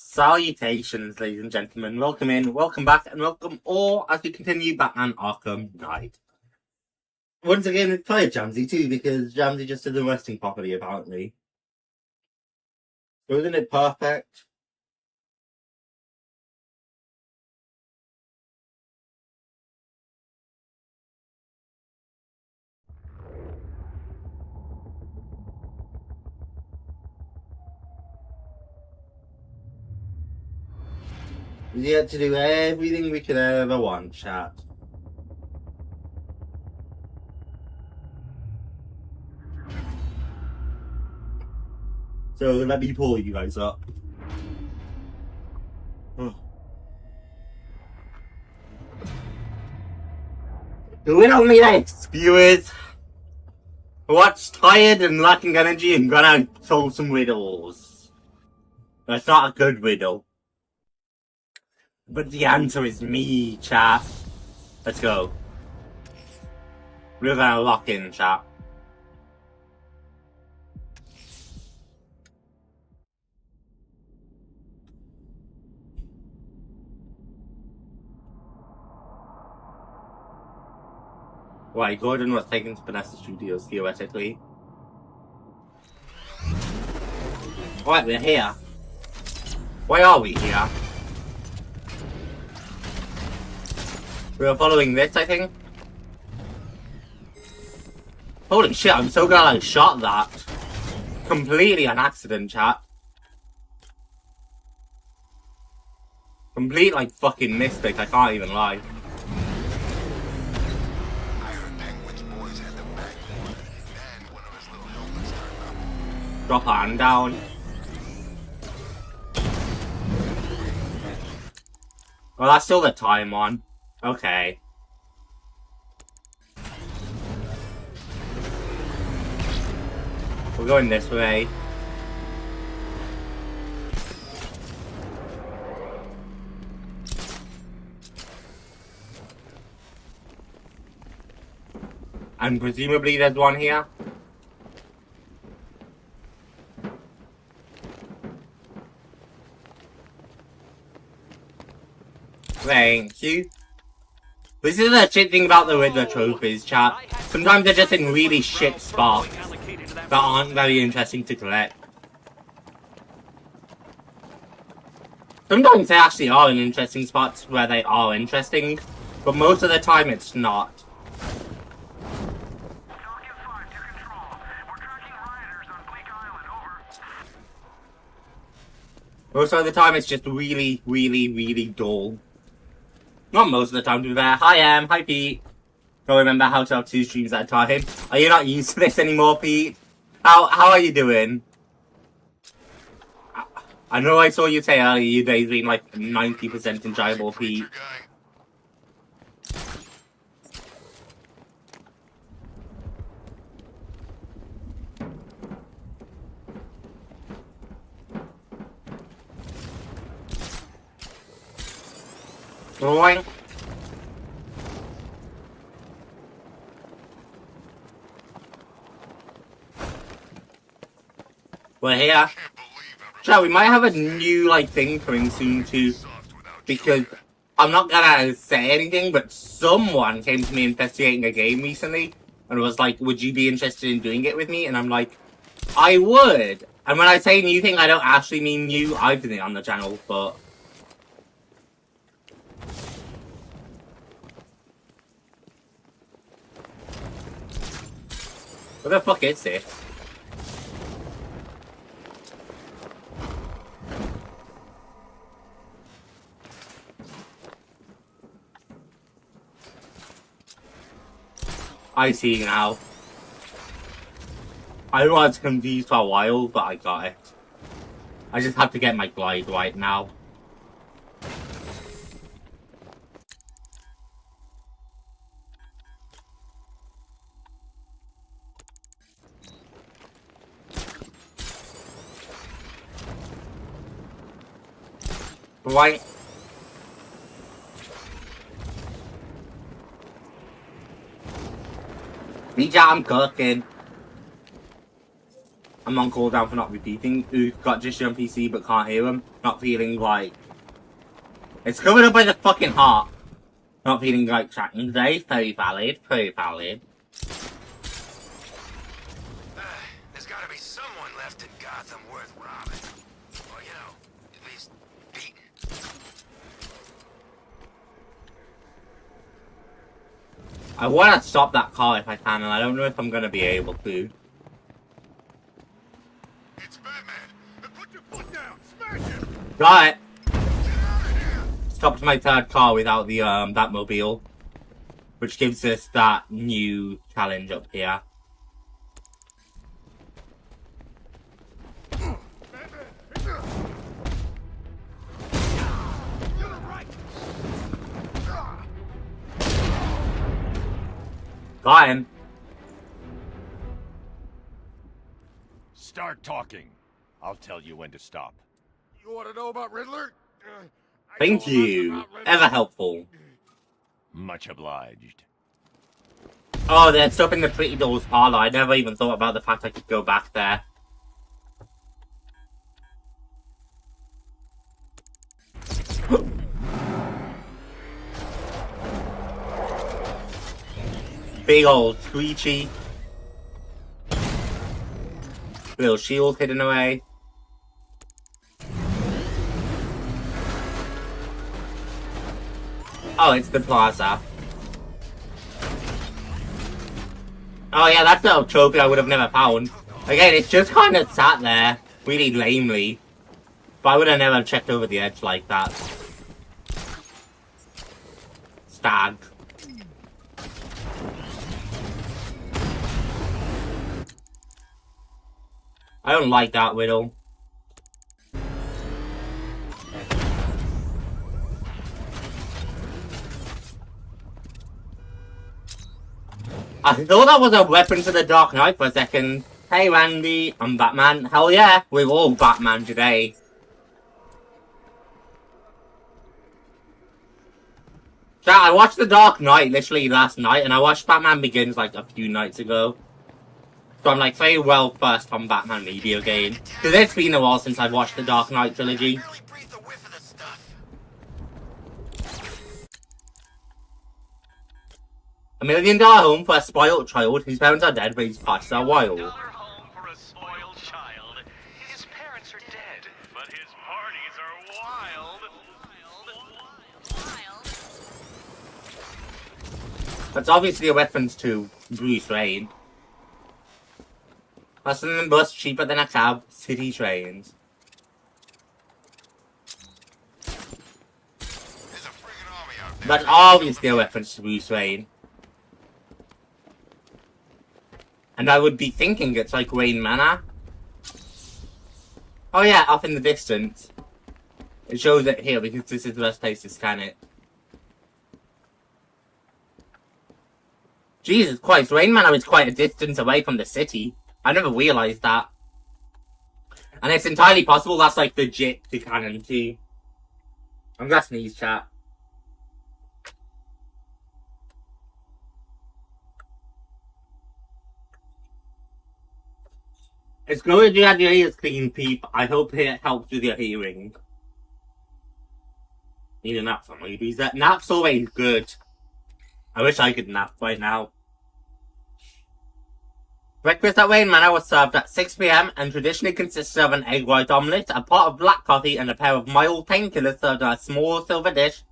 Salutations, ladies and gentlemen. Welcome in, welcome back, and welcome all as we continue Batman Arkham Knight. Once again, it's probably Jamsy too, because Jamsy just did the resting property, apparently. So isn't it perfect? We get to do everything we could ever want, chat. So let me pull you guys up. Riddle me this, viewers. What's tired and lacking energy and gonna solve some riddles? That's not a good riddle. But the answer is me, chat. Let's go. We're gonna lock in, chat. Right, Gordon was taken to Vanessa Studios, theoretically. Right, we're here. Why are we here? We were following this, I think. Holy shit, I'm so glad I shot that. Completely an accident, chat. Complete, like, fucking mistake, I can't even lie. Drop her hand down. Well, that's still the time on. Okay. We're going this way. And presumably there's one here. Thank you. This is the shit thing about the Riddler trophies, chat. Sometimes they're just in really shit spots that aren't very interesting to collect. Sometimes they actually are in interesting spots where they are interesting, but most of the time it's not. Most of the time it's just really, really, really dull. Not most of the time, to be fair. Hi, Em. Hi, Pete. Don't remember how to have 2 streams at a time. Are you not used to this anymore, Pete? How are you doing? I know I saw you say earlier your day's been like 90% enjoyable, Pete. Boing. We're here. Chat, we might have a new, like, thing coming soon, too. Because I'm not gonna say anything, but someone came to me investigating a game recently and was like, would you be interested in doing it with me? And I'm like, I would. And when I say new thing, I don't actually mean new. I've done it on the channel, but... What the fuck is this? I see now. I was confused for a while, but I got it. I just have to get my glide right now. Right. I'm cooking. I'm on cooldown for not repeating. Who got just on PC but can't hear him. Not feeling like... It's covered up by the fucking heart. Not feeling like tracking today. Very valid. Very valid. There's gotta be someone left in Gotham worth robbing. Or, you know, at least beating. I want to stop that car if I can, and I don't know if I'm going to be able to. It's Batman! Put your foot down! Smash him! Got it! Stopped my third car without the Batmobile, which gives us that new challenge up here. Got him. Start talking. I'll tell you when to stop. You want to know about Riddler? Thank you. Ever helpful. Much obliged. Oh, they're stopping the Pretty Dolls parlor. I never even thought about the fact I could go back there. Big old screechy. Little shield hidden away. Oh, it's the plaza. Oh yeah, that's a trophy I would have never found. Again, it's just kind of sat there, really lamely. But I would have never checked over the edge like that. Stag. I don't like that riddle. I thought that was a weapon to the Dark Knight for a second. Hey Randy, I'm Batman. Hell yeah, we're all Batman today. So I watched The Dark Knight literally last night, and I watched Batman Begins like a few nights ago. So I'm like very well versed on Batman video game. Because it's been a while since I've watched the Dark Knight trilogy. $1 million home for a spoiled child whose parents are dead but his parties are wild. $1 home for a spoiled child. His parents are dead, but his parties are wild. That's obviously a reference to Bruce Wayne. Less than a bus, cheaper than a cab, city trains. That's obviously a reference to Bruce Wayne. And I would be thinking it's like Wayne Manor. Oh yeah, up in the distance. It shows it here because this is the best place to scan it. Jesus Christ, Wayne Manor is quite a distance away from the city. I never realised that. And it's entirely possible that's like legit to canon too. I'm gonna sneeze, chat. It's good you had your ears clean, peep. I hope it helps with your hearing. Need a nap from movies. That nap's always good. I wish I could nap right now. Breakfast at Wayne Manor was served at 6 PM and traditionally consisted of an egg white omelette, a pot of black coffee, and a pair of mild painkillers served on a small silver dish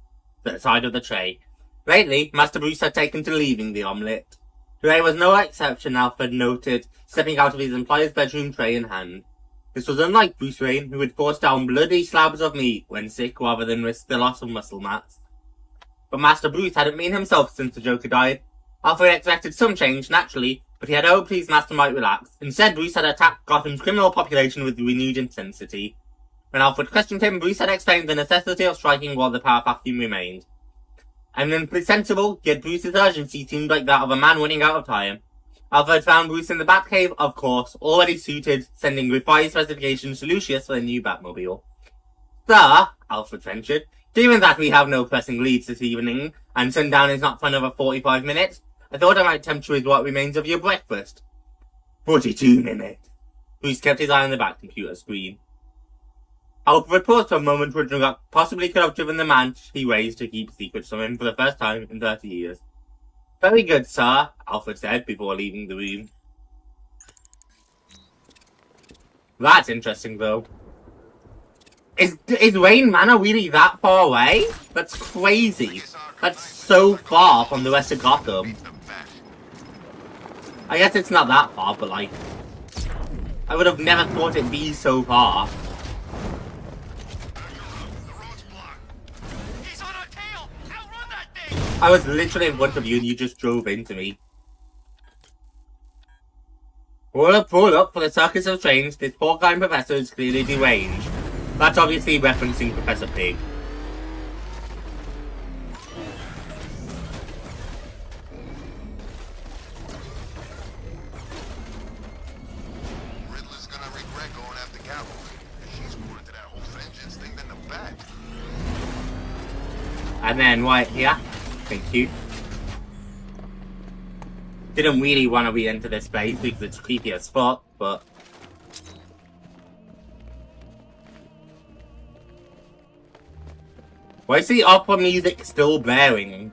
to the side of the tray. Lately, Master Bruce had taken to leaving the omelette. Today was no exception, Alfred noted, stepping out of his employer's bedroom, tray in hand. This was unlike Bruce Wayne, who would force down bloody slabs of meat when sick rather than risk the loss of muscle mass. But Master Bruce hadn't been himself since the Joker died. Alfred expected some change, naturally, but he had hoped his master might relax. Instead, Bruce had attacked Gotham's criminal population with renewed intensity. When Alfred questioned him, Bruce had explained the necessity of striking while the power vacuum remained. Eminently sensible, yet Bruce's urgency seemed like that of a man running out of time. Alfred found Bruce in the Batcave, of course, already suited, sending revised specifications to Lucius for a new Batmobile. Sir, Alfred ventured, given that we have no pressing leads this evening, and sundown is not for another 45 minutes, I thought I might tempt you with what remains of your breakfast. 42 minutes. who's kept his eye on the back computer screen. Alfred paused for a moment, wondering what possibly could have driven the man he raised to keep secrets from him for the first time in 30 years. Very good, sir, Alfred said before leaving the room. That's interesting, though. Is Wayne Manor really that far away? That's crazy. That's so far from the rest of Gotham. I guess it's not that far, but like... I would have never thought it'd be so far. I was literally in front of you and you just drove into me. Pull up for the circus of trains. This poor guy professor is clearly deranged. That's obviously referencing Professor Pig. Riddler's gonna regret going after Catwoman. She's more into that whole vengeance thing than the Bat. And then right here. Thank you. Didn't really want to re-enter this place because it's creepy as fuck, but... Why is the opera music still blaring?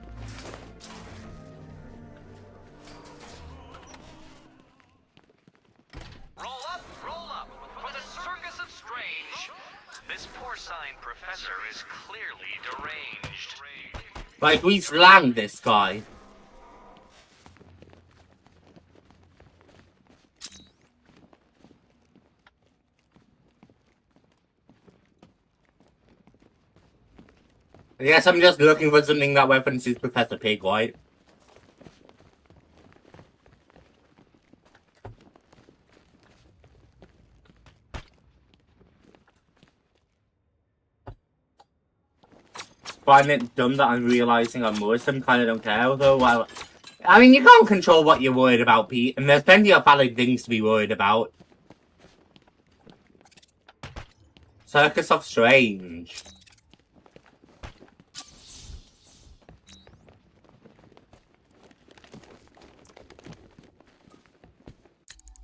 Roll up, for the circus of strange. This porcine professor is clearly deranged. Like, we slammed this guy. I guess I'm just looking for something that references Professor Pig, right? Find it dumb that I'm realizing I'm Muslim, kinda don't care though. Well, I mean, you can't control what you're worried about, Pete, and there's plenty of valid things to be worried about. Circus of Strange.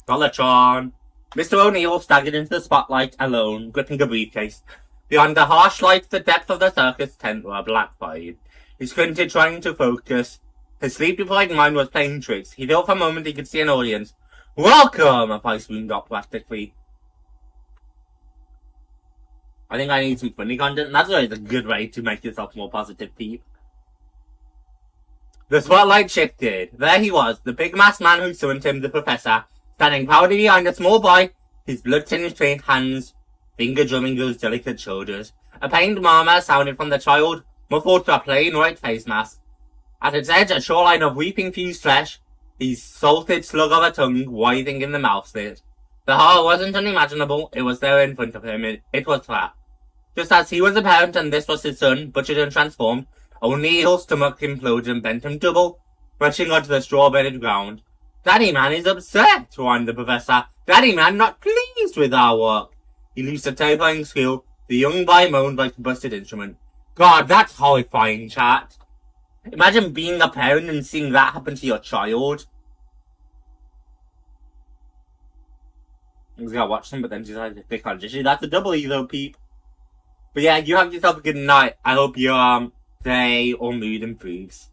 Dollartron. Mr. O'Neill staggered into the spotlight alone, gripping a briefcase. Beyond the harsh light, the depth of the circus tent were a black void. He squinted, trying to focus. His sleep-deprived mind was playing tricks. He thought for a moment he could see an audience. Welcome! A voice boomed up practically. I think I need some funny content. That's always a good way to make yourself more positive, Pete. The spotlight shifted. There he was, the big-masked man who summoned him, the professor, standing proudly behind a small boy, his blood-tinged trained hands finger-drumming those delicate shoulders. A pained murmur sounded from the child, muffled to a plain white face mask. At its edge, a shoreline of weeping fused flesh, his salted slug of a tongue writhing in the mouth slit. The horror wasn't unimaginable, it was there in front of him, it was flat. Just as he was a parent and this was his son, butchered and transformed, O'Neill's stomach imploded and bent him double, rushing onto the straw-bedded ground. Daddy Man is upset, whined the professor. Daddy Man not pleased with our work. He loosed a terrifying squeal. The young boy moaned like a busted instrument. God, that's horrifying, chat. Imagine being a parent and seeing that happen to your child. I was gonna watch them, but then decided to pick on Jishy. That's a double E though, peep. But yeah, you have yourself a good night. I hope your day or mood improves.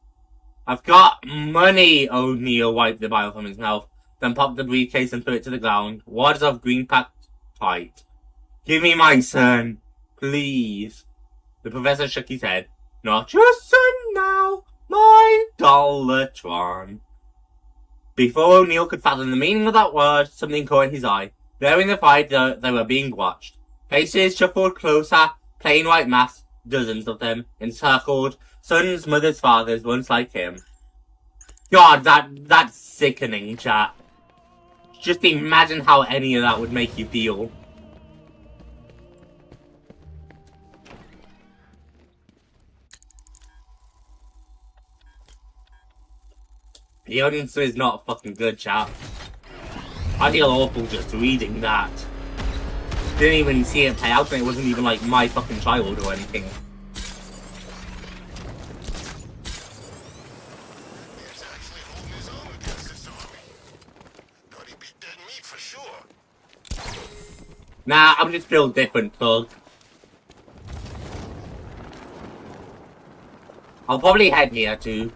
I've got money, O'Neill wiped the bile from his mouth, then popped the briefcase and threw it to the ground. Wads of green packed tight. Give me my son, please. The professor shook his head. Not your son now, my Dollartron. Before O'Neill could fathom the meaning of that word, something caught his eye. There in the fight, they were being watched. Faces shuffled closer, plain white masks, dozens of them, encircled, sons, mothers, fathers, once like him. God, that's sickening, chat. Just imagine how any of that would make you feel. The answer is not fucking good, chat. I feel awful just reading that. Didn't even see it play out, and it wasn't even like my fucking child or anything. He's actually holding his own against this army. Thought he'd be dead meat for sure. Nah, I'm just still different, thug. I'll probably head here too.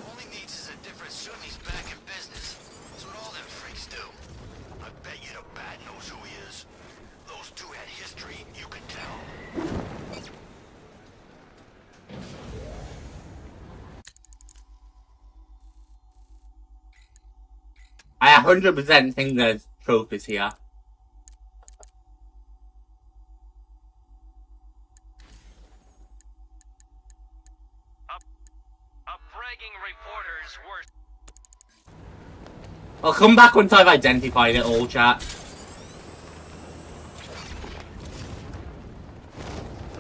All he needs is a different suit and he's back in business. That's what all them freaks do. I bet you the Bat knows who he is. Those two had history, you can tell. I 100% think there's trophies here. A bragging reporter's worst. I'll come back once I've identified it all, chat.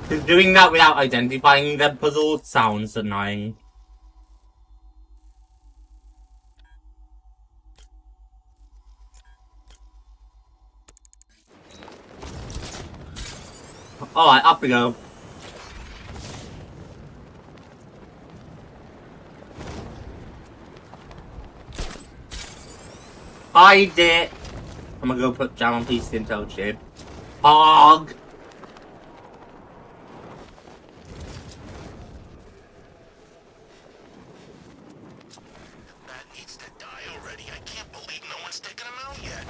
Because doing that without identifying the puzzle sounds annoying. Alright, up we go. I did. I'm gonna go put jam on piece intel chip. Hog. Bat needs to die already. I can't believe no one's taken him out yet.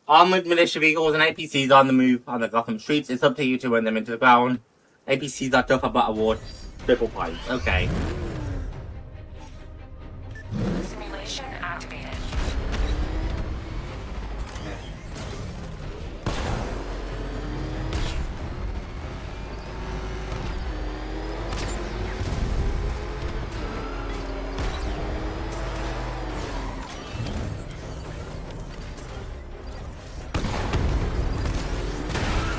Armored militia vehicles and APCs are on the move on the Gotham streets. It's up to you to run them into the ground. APCs are tougher but award triple points. Okay. Simulation activated.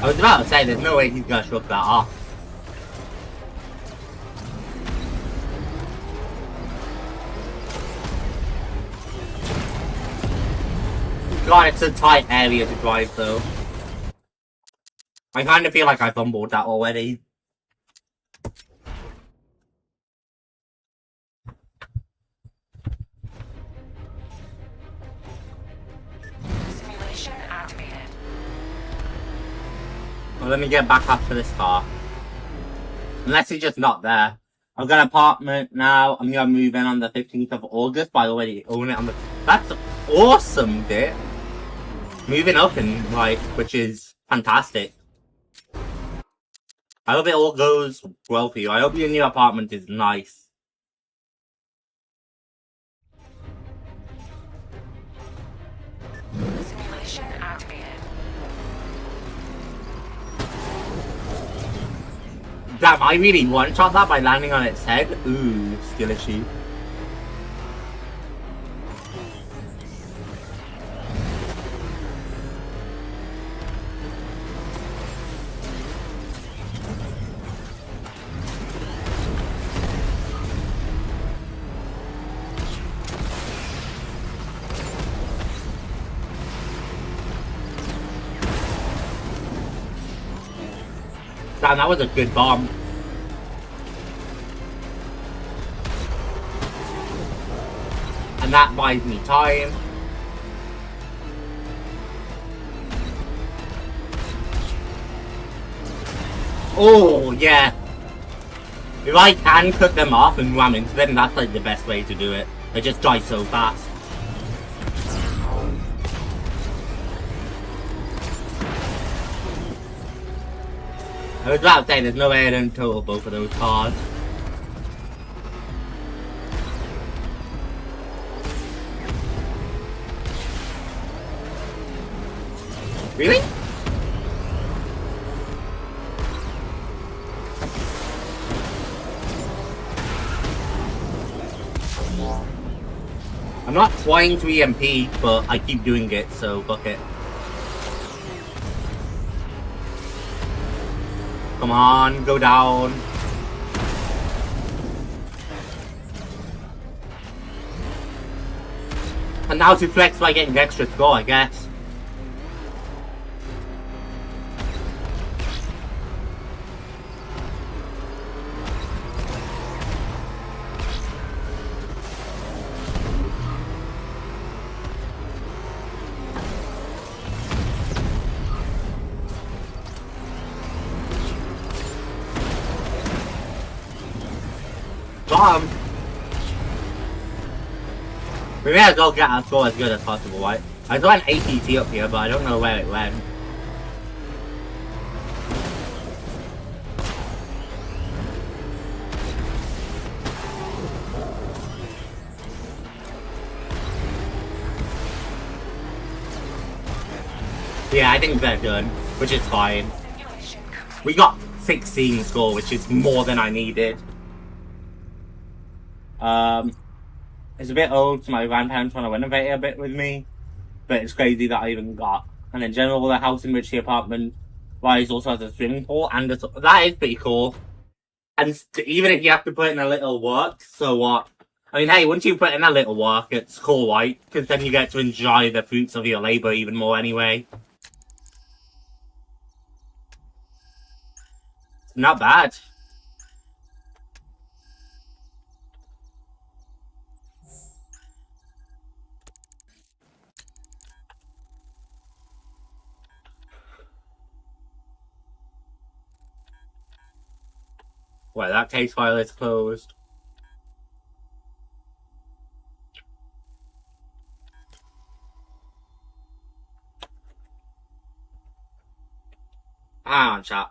I was about to say, there's no way he's gonna shrug that off. God, it's a tight area to drive though. I kinda feel like I fumbled that already. Simulation activated. Well, let me get back after this car. Unless he's just not there. I've got an apartment now. I'm gonna move in on the 15th of August. By the way, you own it on the... That's awesome, dude. Moving up in life, which is fantastic. I hope it all goes well for you. I hope your new apartment is nice. Simulation activated. Damn, I really one-shot that by landing on its head. Ooh, skill issue. Damn, that was a good bomb. And that buys me time. Oh, yeah. If I can cut them off and ram into them, that's like the best way to do it. They just die so fast. I was about to say, there's no way I don't total both of those cars. Really? I'm not trying to EMP, but I keep doing it, so fuck it. Come on, go down. And now to flex by getting extra score, I guess. Got him. We may as well get our score as good as possible, right? I saw an APT up here, but I don't know where it went. Yeah, I think they're done, which is fine. We got 16 score, which is more than I needed. It's a bit old, so my grandparents want to renovate it a bit with me. But it's crazy that I even got. And in general, the house in which the apartment lies also has a swimming pool, and that is pretty cool. And even if you have to put in a little work, so what? I mean, hey, once you put in a little work, it's cool, right? Because then you get to enjoy the fruits of your labor even more anyway. Not bad. Well, that case file is closed. Hang on, chat.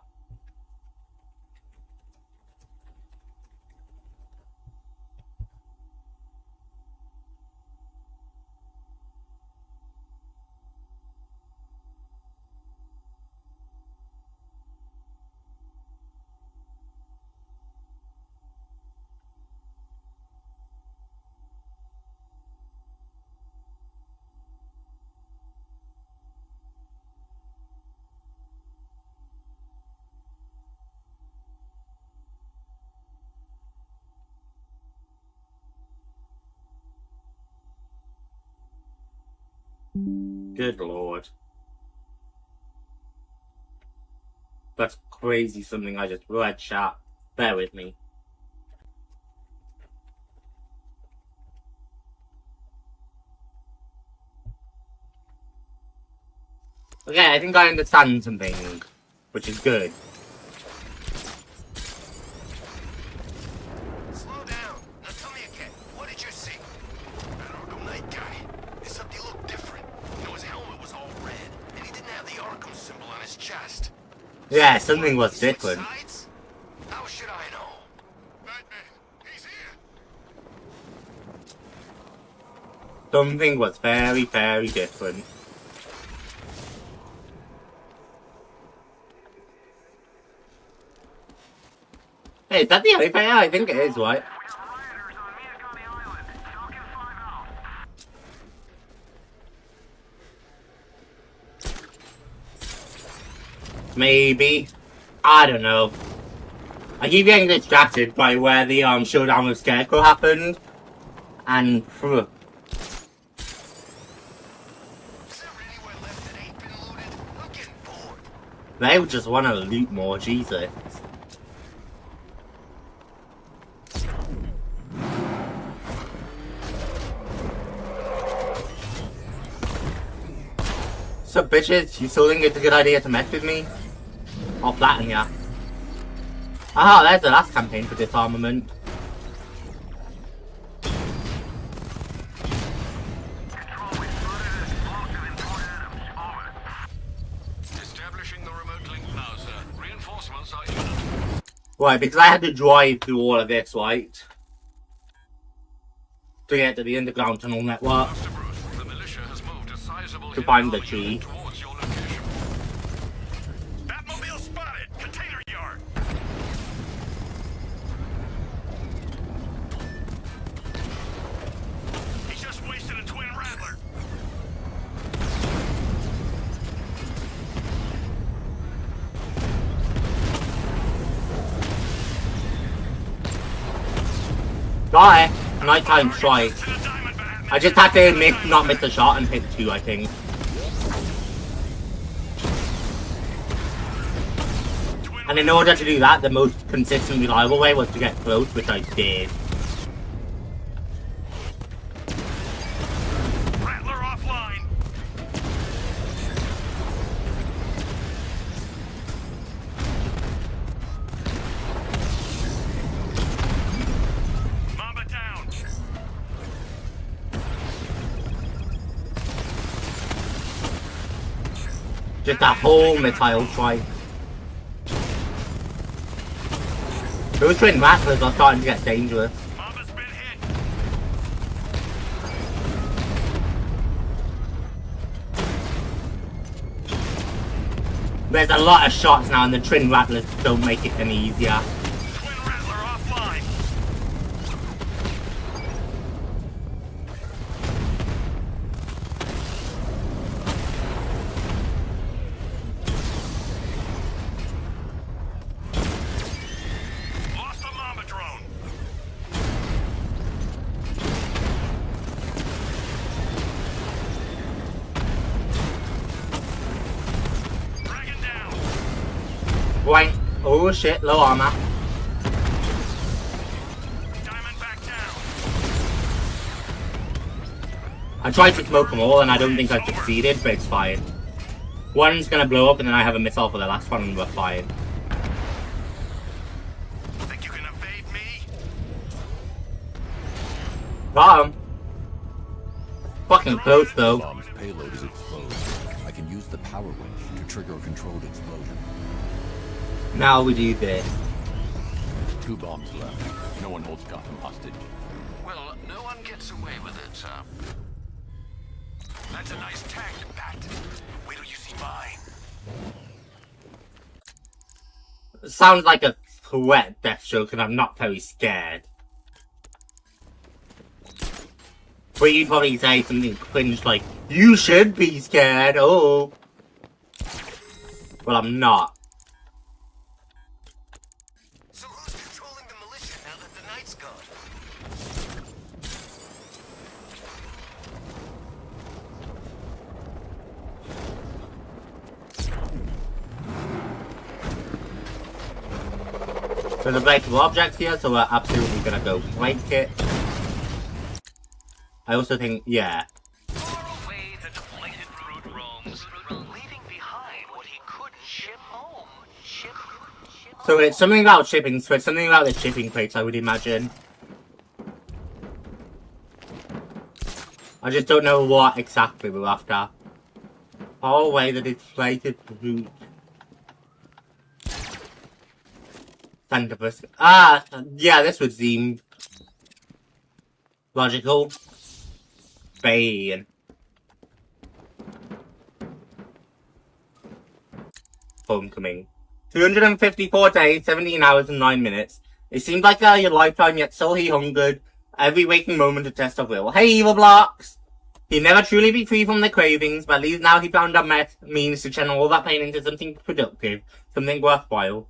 Good lord. That's crazy something I just read, chat. Bear with me. Okay, I think I understand something, which is good. Slow down. Now tell me again, what did you see? That Arkham Knight guy. Except he looked different. You know, his helmet was all red, and he didn't have the Arkham symbol on his chest. Yeah, something was different. Sides? How should I know? Batman, he's here. Something was very, very different. Hey, is that the only player? I think it is, right? Maybe. I don't know. I keep getting distracted by where the showdown with Scarecrow happened. And Is there anywhere left that ain't been looted? I'm getting bored. they just want to loot more, Jesus. So bitches, you still think it's a good idea to mess with me? I'll flatten ya. Ah, there's the last campaign for disarmament. Establishing the remote link now, sir. Reinforcements are imminent. Right, because I had to drive through all of this, right? To get to the underground tunnel network. Master Bruce, the militia has moved a sizable To find the hit key. unit towards your location. Batmobile spotted! Container yard! He just wasted a twin rattler. Got it. Nighttime strike. To the diamond band. I just had to not miss a shot and hit two, I think. And in order to do that, the most consistent, reliable way was to get close, which I did. Rattler offline. Just a whole missile strike. Those twin rattlers are starting to get dangerous. Mob has been hit. There's a lot of shots now and the twin rattlers don't make it any easier. Twin Rattler offline. Lost the Mama drone. Dragon down. Wait. Oh shit, low armor. Diamond back down. I tried to smoke them all and I don't think I succeeded, but it's fine. One's gonna blow up and then I have a missile for the last one and we're fine. Think you can evade me? Got him. Fucking close though. Bomb's payload is exposed. I can use the power winch to trigger a controlled explosion. Now we do this. 2 bombs left. No one holds Gotham hostage. Well, no one gets away with it, sir. That's a nice tank, Bat. Wait till you see mine. Sounds like a threat, Deathstroke, and I'm not very scared. But you'd probably say something cringe like, you should be scared, oh. Well, I'm not. So who's controlling the militia now that the night's gone? There's a breakable object here, so we're absolutely gonna go break it. I also think, yeah. Far away the deflated brute roams, leaving behind what he couldn't ship home. So it's something about shipping, so it's something about the shipping crates, I would imagine. I just don't know what exactly we're after. Far away the deflated brute. Santa Briscoe. Ah, yeah, this would seem logical. Bane. Homecoming. 254 days, 17 hours and 9 minutes. It seemed like your lifetime, yet still he hungered. Every waking moment a test of will. Hey, evil blocks! He'd never truly be free from the cravings, but at least now he found a means to channel all that pain into something productive, something worthwhile.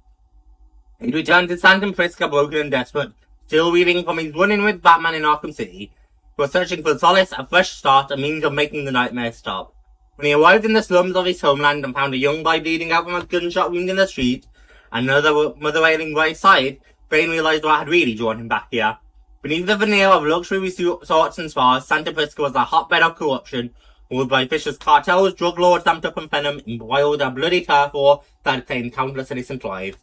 He returned to San Francisco broken and desperate, still reeling from his run-in with Batman in Arkham City. He was searching for solace, a fresh start, a means of making the nightmare stop. When he arrived in the slums of his homeland and found a young boy bleeding out from a gunshot wound in the street, and another mother wailing by his side, Bane realized what had really drawn him back here. Beneath the veneer of luxury resorts and spas, Santa Prisca was a hotbed of corruption, ruled by vicious cartels, drug lords amped up in venom, embroiled a bloody turf war that had claimed countless innocent lives.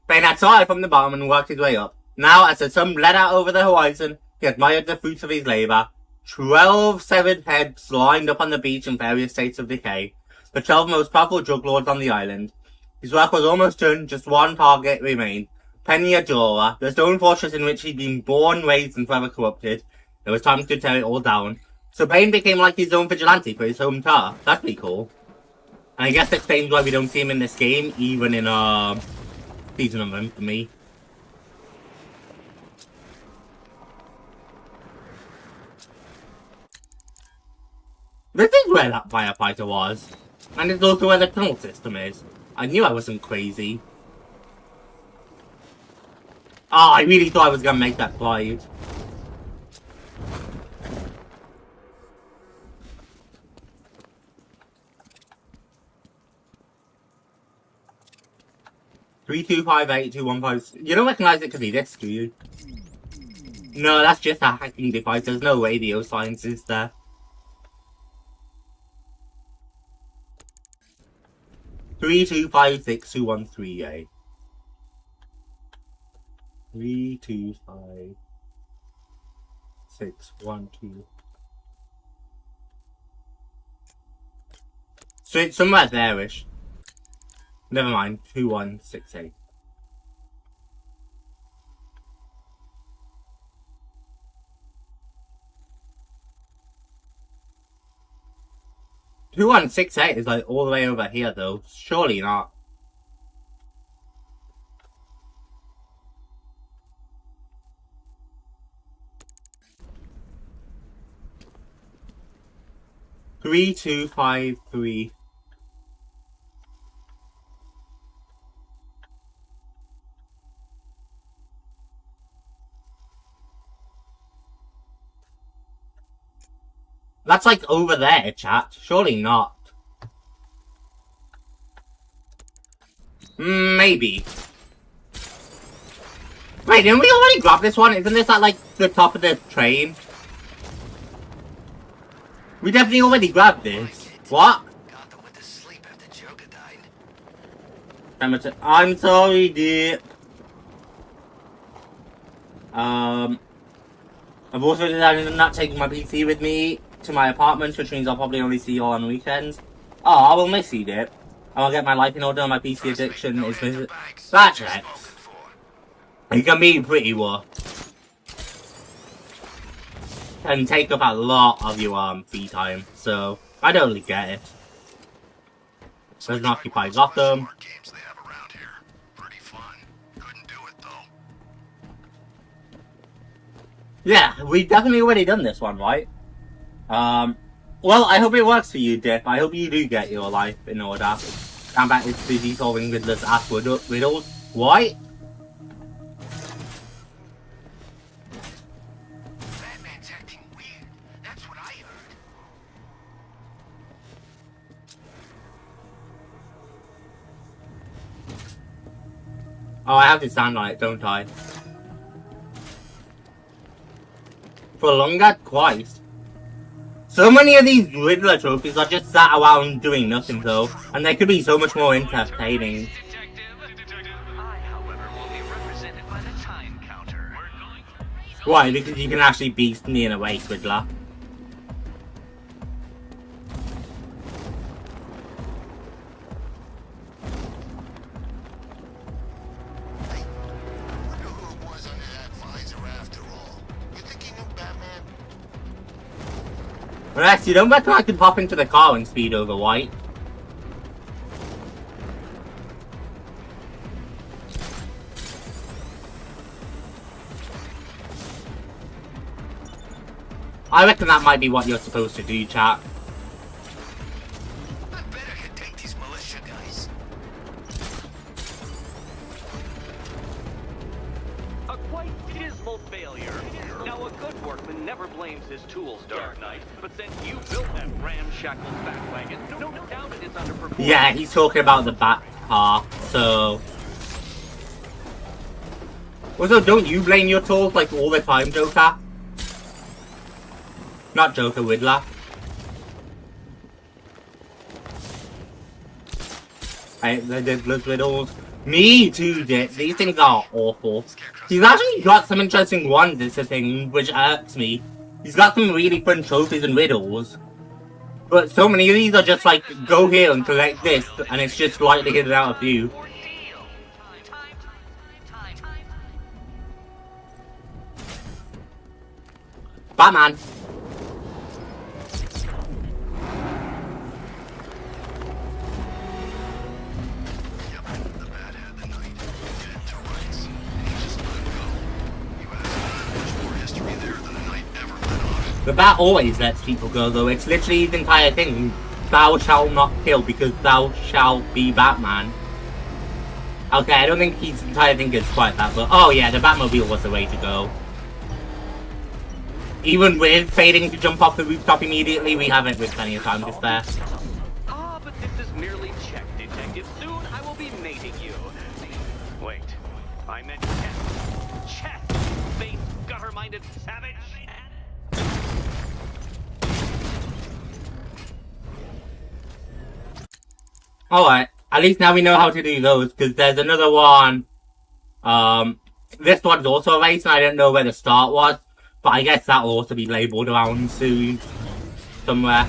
Bane had started from the bottom and worked his way up. Now, as the sun bled out over the horizon, he admired the fruits of his labour. 12 severed heads lined up on the beach in various states of decay. The 12 most powerful drug lords on the island. His work was almost done, just one target remained. Penny Adora, the stone fortress in which he'd been born, raised, and forever corrupted. It was time to tear it all down. So Bane became like his own vigilante for his home turf. That'd be cool. And I guess that explains why we don't see him in this game, even in, Season of Infamy. This is where that firefighter was. And it's also where the tunnel system is. I knew I wasn't crazy. Oh, I really thought I was gonna make that glide. Three 258-215. You don't recognize it because he this, do you? No, that's just a hacking device. There's no radio sciences there. Three 256-213A. 325-612. So it's somewhere there-ish. Never mind. 2168. (2168) is like all the way over here though. Surely not. Three, 2, 5, 3. That's like over there, chat. Surely not. Maybe. Wait, didn't we already grab this one? Isn't this at like the top of the train? We definitely already grabbed this. What? Gotham went to sleep after Joker died. I'm sorry, dear. I've also decided on not taking my PC with me to my apartment, which means I'll probably only see you all on weekends. Oh, I will miss you, dear. I'll get my life in order. My PC addiction is visit. That's right. It can be pretty rough. Can take up a lot of your free time, so I don't really get it. Doesn't occupy Gotham. Games they have around here. Pretty fun. Couldn't do it though. Yeah, we definitely already done this one, right? Well, I hope it works for you, Dip. I hope you do get your life in order. I'm back with busy solving Riddler's ass riddles. Why? Batman's acting weird. That's what I heard. Oh, I have to stand on it, don't I? For longer? Christ. So many of these Riddler trophies are just sat around doing nothing though, and they could be so much more entertaining. I, however, will be represented by the time counter. Why? Because you can actually beast me in a way, Riddler. Wonder who it was under that visor after all. You think he knew Batman? Rex, you don't reckon I could pop into the car and speed over White? I reckon that might be what you're supposed to do, chat. I bet I could take these militia guys. A quite dismal failure. Now, a good workman never blames his tools, Dark Knight, but since you built that ramshackle fat wagon, no doubt it is underperforming. Yeah, he's talking about the Bat car, so... Also, don't you blame your tools like all the time, Joker? Not Joker, Riddler. The riddles. Me too, Dick. These things are awful. He's actually got some interesting ones, this thing, which irks me. He's got some really fun trophies and riddles. But so many of these are just like, go here and collect this, and it's just slightly hidden out of view. Batman. The Bat always lets people go though, it's literally the entire thing. Thou shalt not kill because thou shalt be Batman. Okay, I don't think his entire thing is quite that, but oh yeah, the Batmobile was the way to go. Even with failing to jump off the rooftop immediately, we have it with plenty of time to spare. Ah, but this is merely check, Detective. Soon I will be mating you. Wait, I meant chess. Chess, face gutter-minded savage. Alright, at least now we know how to do those, because there's another one. This one's also a race, and I don't know where the start was, but I guess that'll also be labelled around soon. Somewhere.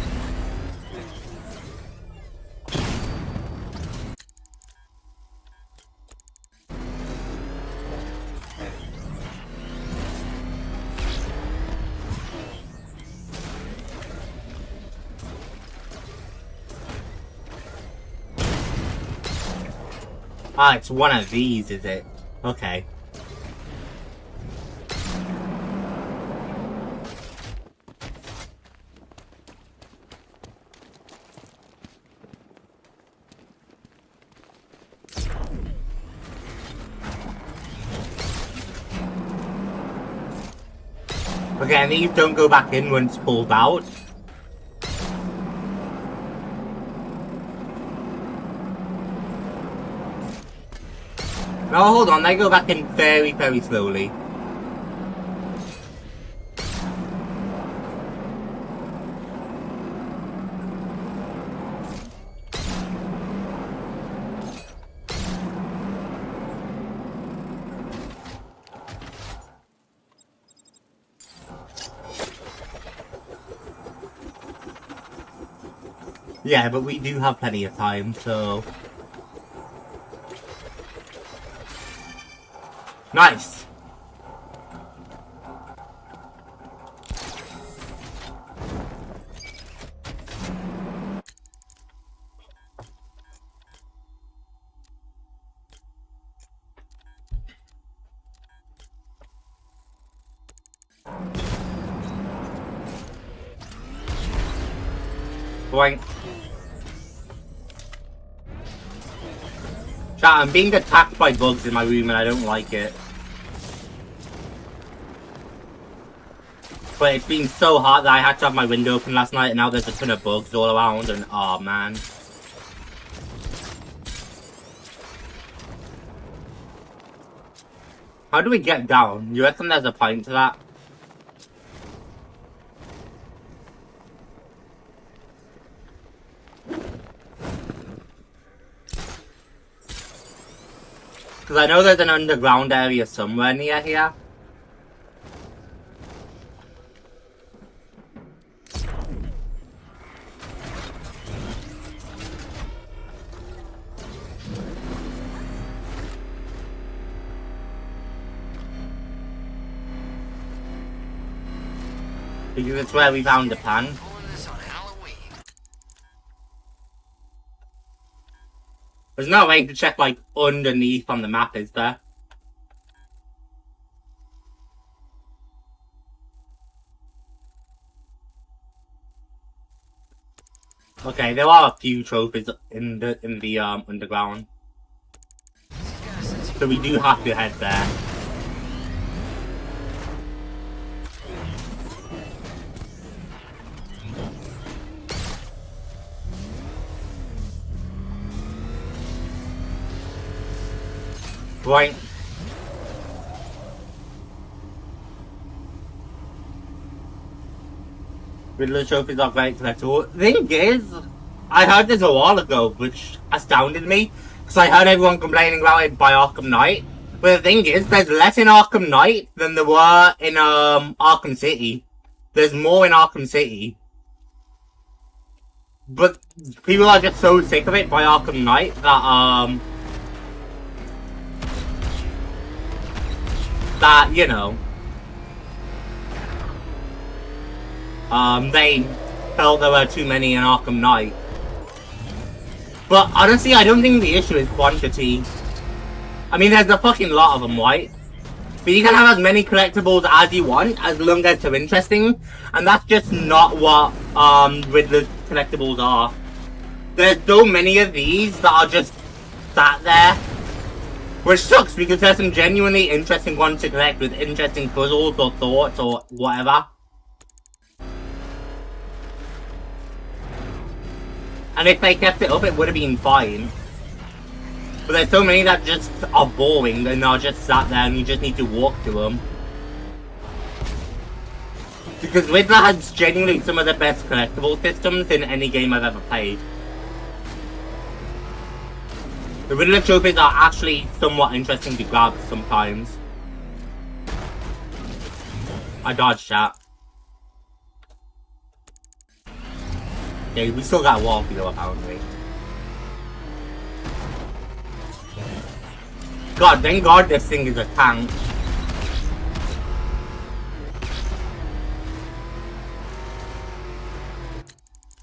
Ah, it's one of these, is it? Okay. Okay, and these don't go back in once pulled out. No, hold on, they go back in very, very slowly. Yeah, but we do have plenty of time, so... Nice! Boing. Chat, I'm being attacked by bugs in my room and I don't like it. But it's been so hot that I had to have my window open last night and now there's a ton of bugs all around and oh man. How do we get down? You reckon there's a point to that? Because I know there's an underground area somewhere near here. Because it's where we found the pan. There's no way to check, like, underneath on the map, is there? Okay, there are a few trophies in the underground. So we do have to head there. Right. Riddler trophies are great collectible. Thing is, I heard this a while ago, which astounded me. Because I heard everyone complaining about it by Arkham Knight. But the thing is, there's less in Arkham Knight than there were in Arkham City. There's more in Arkham City. But people are just so sick of it by Arkham Knight that, you know, they felt there were too many in Arkham Knight. But honestly, I don't think the issue is quantity. I mean, there's a fucking lot of them, right? But you can have as many collectibles as you want, as long as they're interesting. And that's just not what, Riddler's collectibles are. There's so many of these that are just sat there. Which sucks, because there's some genuinely interesting ones to collect with interesting puzzles or thoughts or whatever. And if they kept it up, it would have been fine. But there's so many that just are boring and are just sat there and you just need to walk to them. Because Riddler has genuinely some of the best collectible systems in any game I've ever played. The Riddler trophies are actually somewhat interesting to grab sometimes. I dodged that. Okay, we still got a wall below apparently. God, thank God this thing is a tank.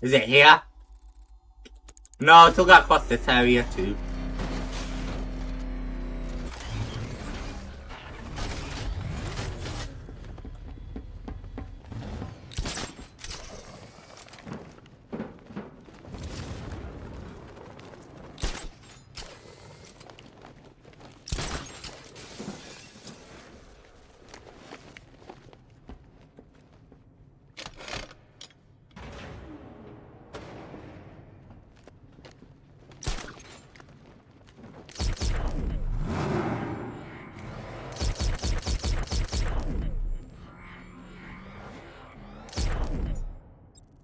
Is it here? No, I still got across this area too.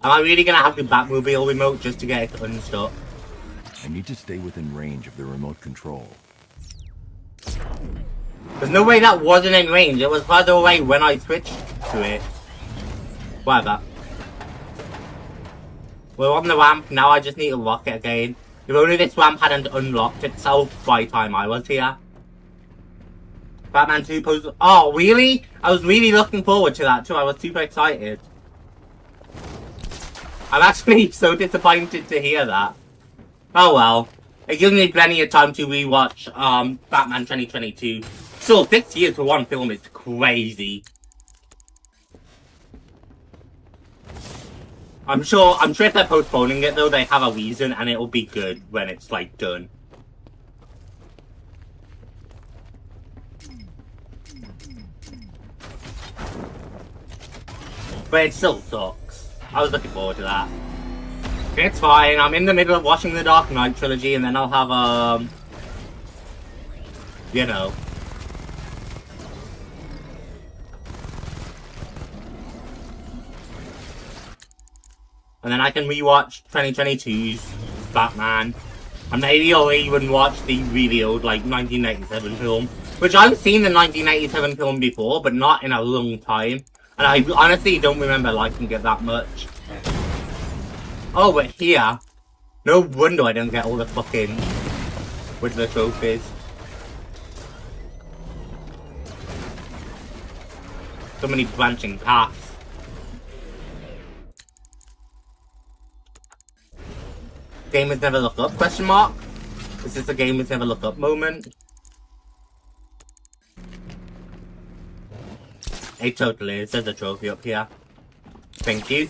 Am I really gonna have the Batmobile remote just to get it unstuck? I need to stay within range of the remote control. There's no way that wasn't in range. It was further away when I switched to it. Whatever. We're on the ramp. Now I just need to lock it again. If only this ramp hadn't unlocked itself by the time I was here. Batman 2 post. Oh, really? I was really looking forward to that too. I was super excited. I'm actually so disappointed to hear that. Oh well. It gives me plenty of time to rewatch Batman 2022. Still, 6 years for one film is crazy. I'm sure if they're postponing it though, they have a reason and it'll be good when it's like done. But it still sucks. I was looking forward to that. It's fine, I'm in the middle of watching the Dark Knight trilogy and then I'll have, you know. And then I can rewatch 2022's Batman. And maybe I'll even watch the really old, like, 1987 film. Which I've seen the 1987 film before, but not in a long time. And I honestly don't remember liking it that much. Oh, but here. No wonder I don't get all the fucking with the trophies. So many branching paths. Gamers never look up, question mark? Is this a gamers never look up moment? It totally is. There's a trophy up here. Thank you.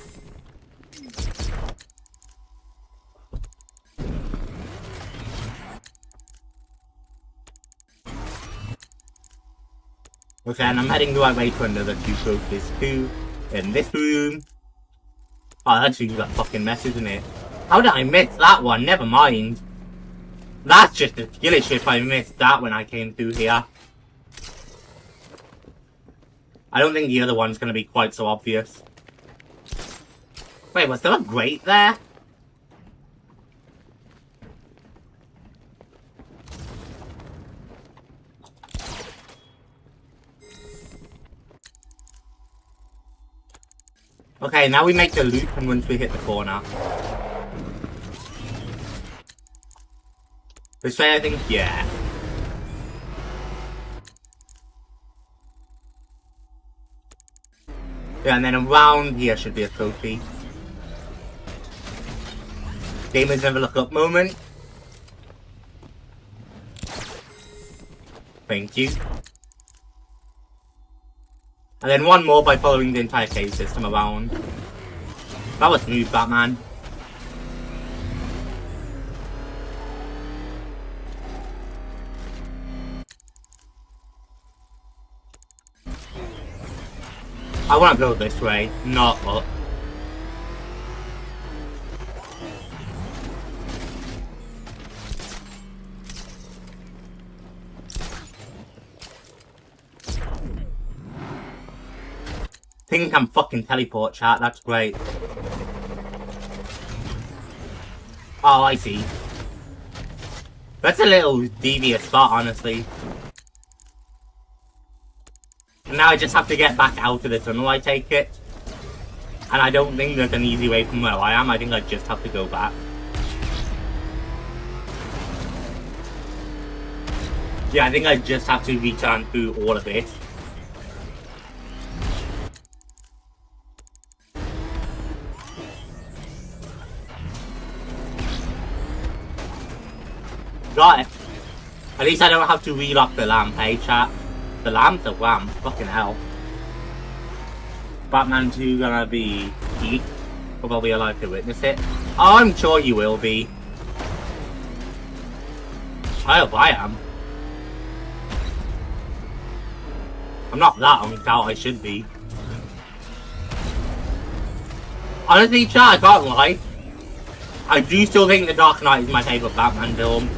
Okay, and I'm heading the right way to another 2 trophies too. In this room. Oh, that's really that fucking mess, isn't it? How did I miss that one? Never mind. That's just a skill issue if I missed that when I came through here. I don't think the other one's going to be quite so obvious. Wait, was there a grate there? Okay, now we make the loop and once we hit the corner. This way, I think, yeah. Yeah, and then around here should be a trophy. Gamers never look up moment. Thank you. And then one more by following the entire cave system around. That was smooth, Batman. I want to go this way, not up. Think I'm fucking teleport chat, that's great. Oh, I see. That's a little devious spot, honestly. And now I just have to get back out of the tunnel, I take it. And I don't think there's an easy way from where I am, I think I just have to go back. Yeah, I think I just have to return through all of this. Got it. At least I don't have to relock the lamp, hey chat. The lamp? The lamp? Fucking hell. Batman 2 gonna be heat. Will I be alive to witness it? Oh, I'm sure you will be. I hope I am. I'm not that on doubt I should be. Honestly, chat, I can't lie. I do still think The Dark Knight is my favourite Batman film.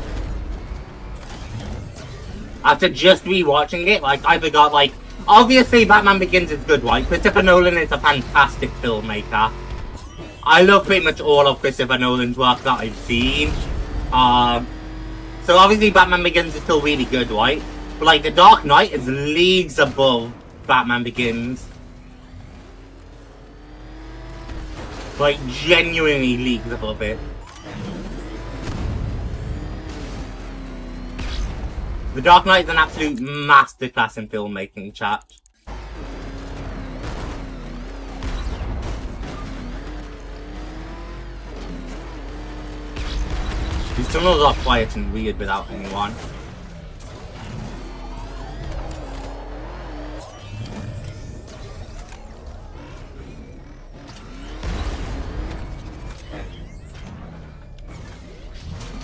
After just rewatching it, like, I forgot, like, obviously Batman Begins is good, right? Christopher Nolan is a fantastic filmmaker. I love pretty much all of Christopher Nolan's work that I've seen. So obviously Batman Begins is still really good, right? But like The Dark Knight is leagues above Batman Begins. Like genuinely leagues above it. The Dark Knight is an absolute masterclass in filmmaking, chat. These tunnels are quiet and weird without anyone.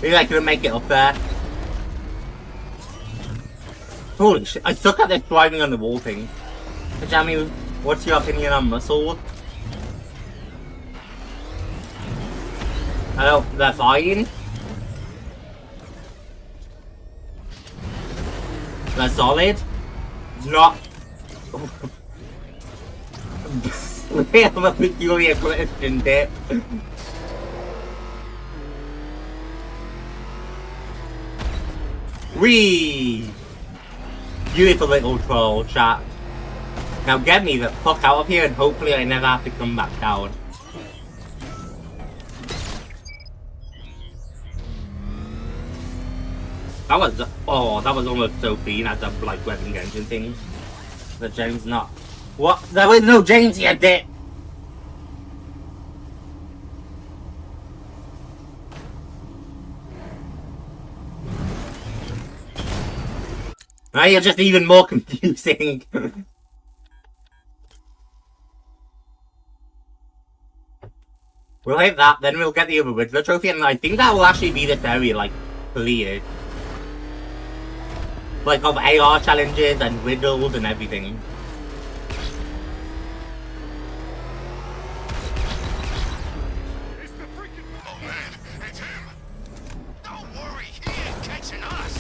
Maybe I couldn't make it up there. Holy shit, I suck at this driving on the wall thing. Jamie, what's your opinion on muscle? Oh, they're fine. They're solid. Not. We have a peculiar question, Dip. Wee! Beautiful little troll, chat. Now get me the fuck out of here and hopefully I never have to come back down. That was, oh, that was almost so clean at the like webbing engine thing. The James not. What? There was no James yet, Dip! Now you're just even more confusing. We'll hit that, then we'll get the other Riddler trophy, and I think that will actually be this area, like, cleared. Like, of AR challenges and riddles and everything. It's the freaking... Oh man, it's him! Don't worry, he ain't catching us!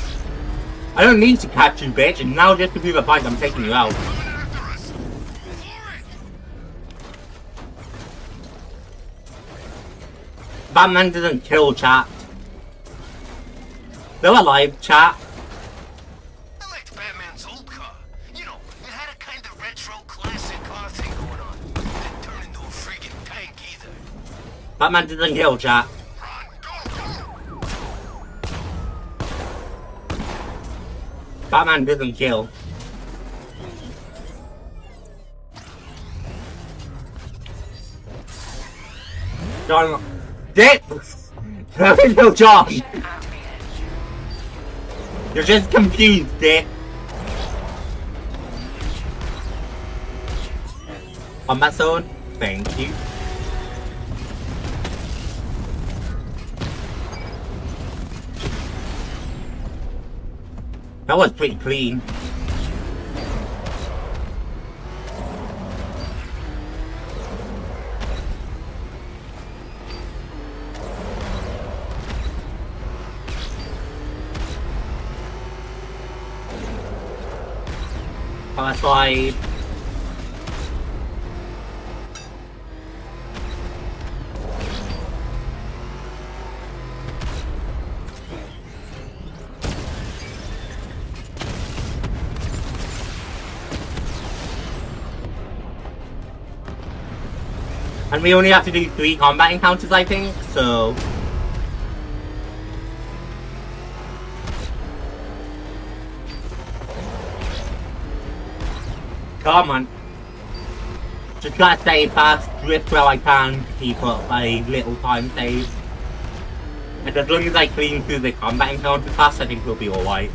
I don't need to catch you, bitch, and now just to prove a point, I'm taking you out. Coming after us! For it! Batman doesn't kill, chat. They're alive, chat. I liked Batman's old car. You know, it had a kind of retro classic car thing going on. Didn't turn into a freaking tank either. Batman doesn't kill, chat. Run, go, go! Batman doesn't kill. John. Dick! There is no John! Mission activated. You're just confused, Dick. Combat zone? Thank you. That was pretty clean. Side. And we only have to do 3 combat encounters, I think, so... Come on. Just gotta stay fast, drift where I can to keep up a little time save. And as long as I clean through the combat encounter fast, I think we'll be alright.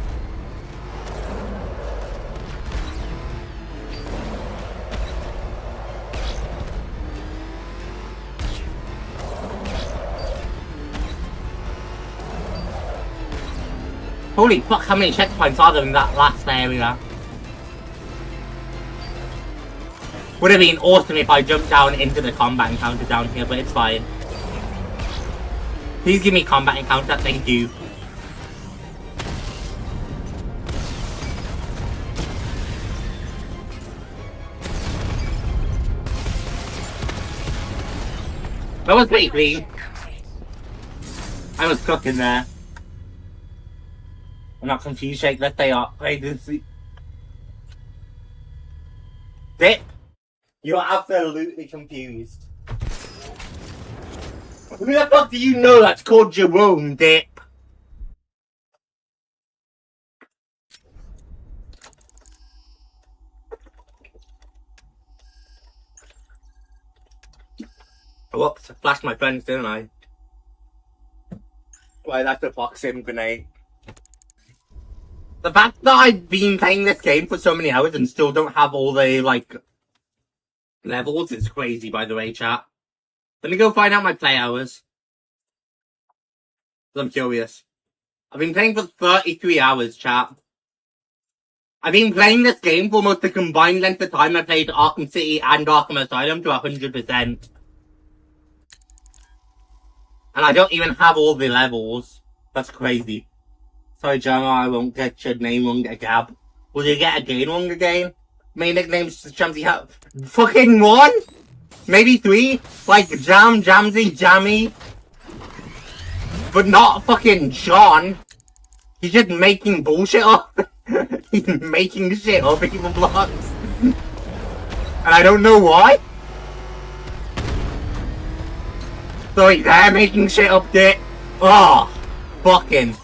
Holy fuck, how many checkpoints are there in that last area? Would have been awesome if I jumped down into the combat encounter down here, but it's fine. Please give me combat encounter, thank you. That was pretty clean. Simulation complete. I was cooking there. I'm not confused, Shake. Let's stay up. Wait, Dip, you're absolutely confused. Who the fuck do you know that's called Jerome, Dip? Whoops, flashed my friends, didn't I? Why, that's a boxing grenade. The fact that I've been playing this game for so many hours and still don't have all the, like, levels is crazy, by the way, chat. Let me go find out my play hours. I'm curious. I've been playing for 33 hours, chat. I've been playing this game for almost the combined length of time I played Arkham City and Arkham Asylum to 100%. And I don't even have all the levels. That's crazy. Sorry, Gemma, I won't get your name wrong, Gab. Will you get a game wrong again? My nickname's Jamsy Have fucking 1? Maybe 3? Like Jam, Jamsy, Jammy. But not fucking John. He's just making bullshit up. He's making shit up in the blocks. And I don't know why. So he's there making shit up there. Oh, fucking.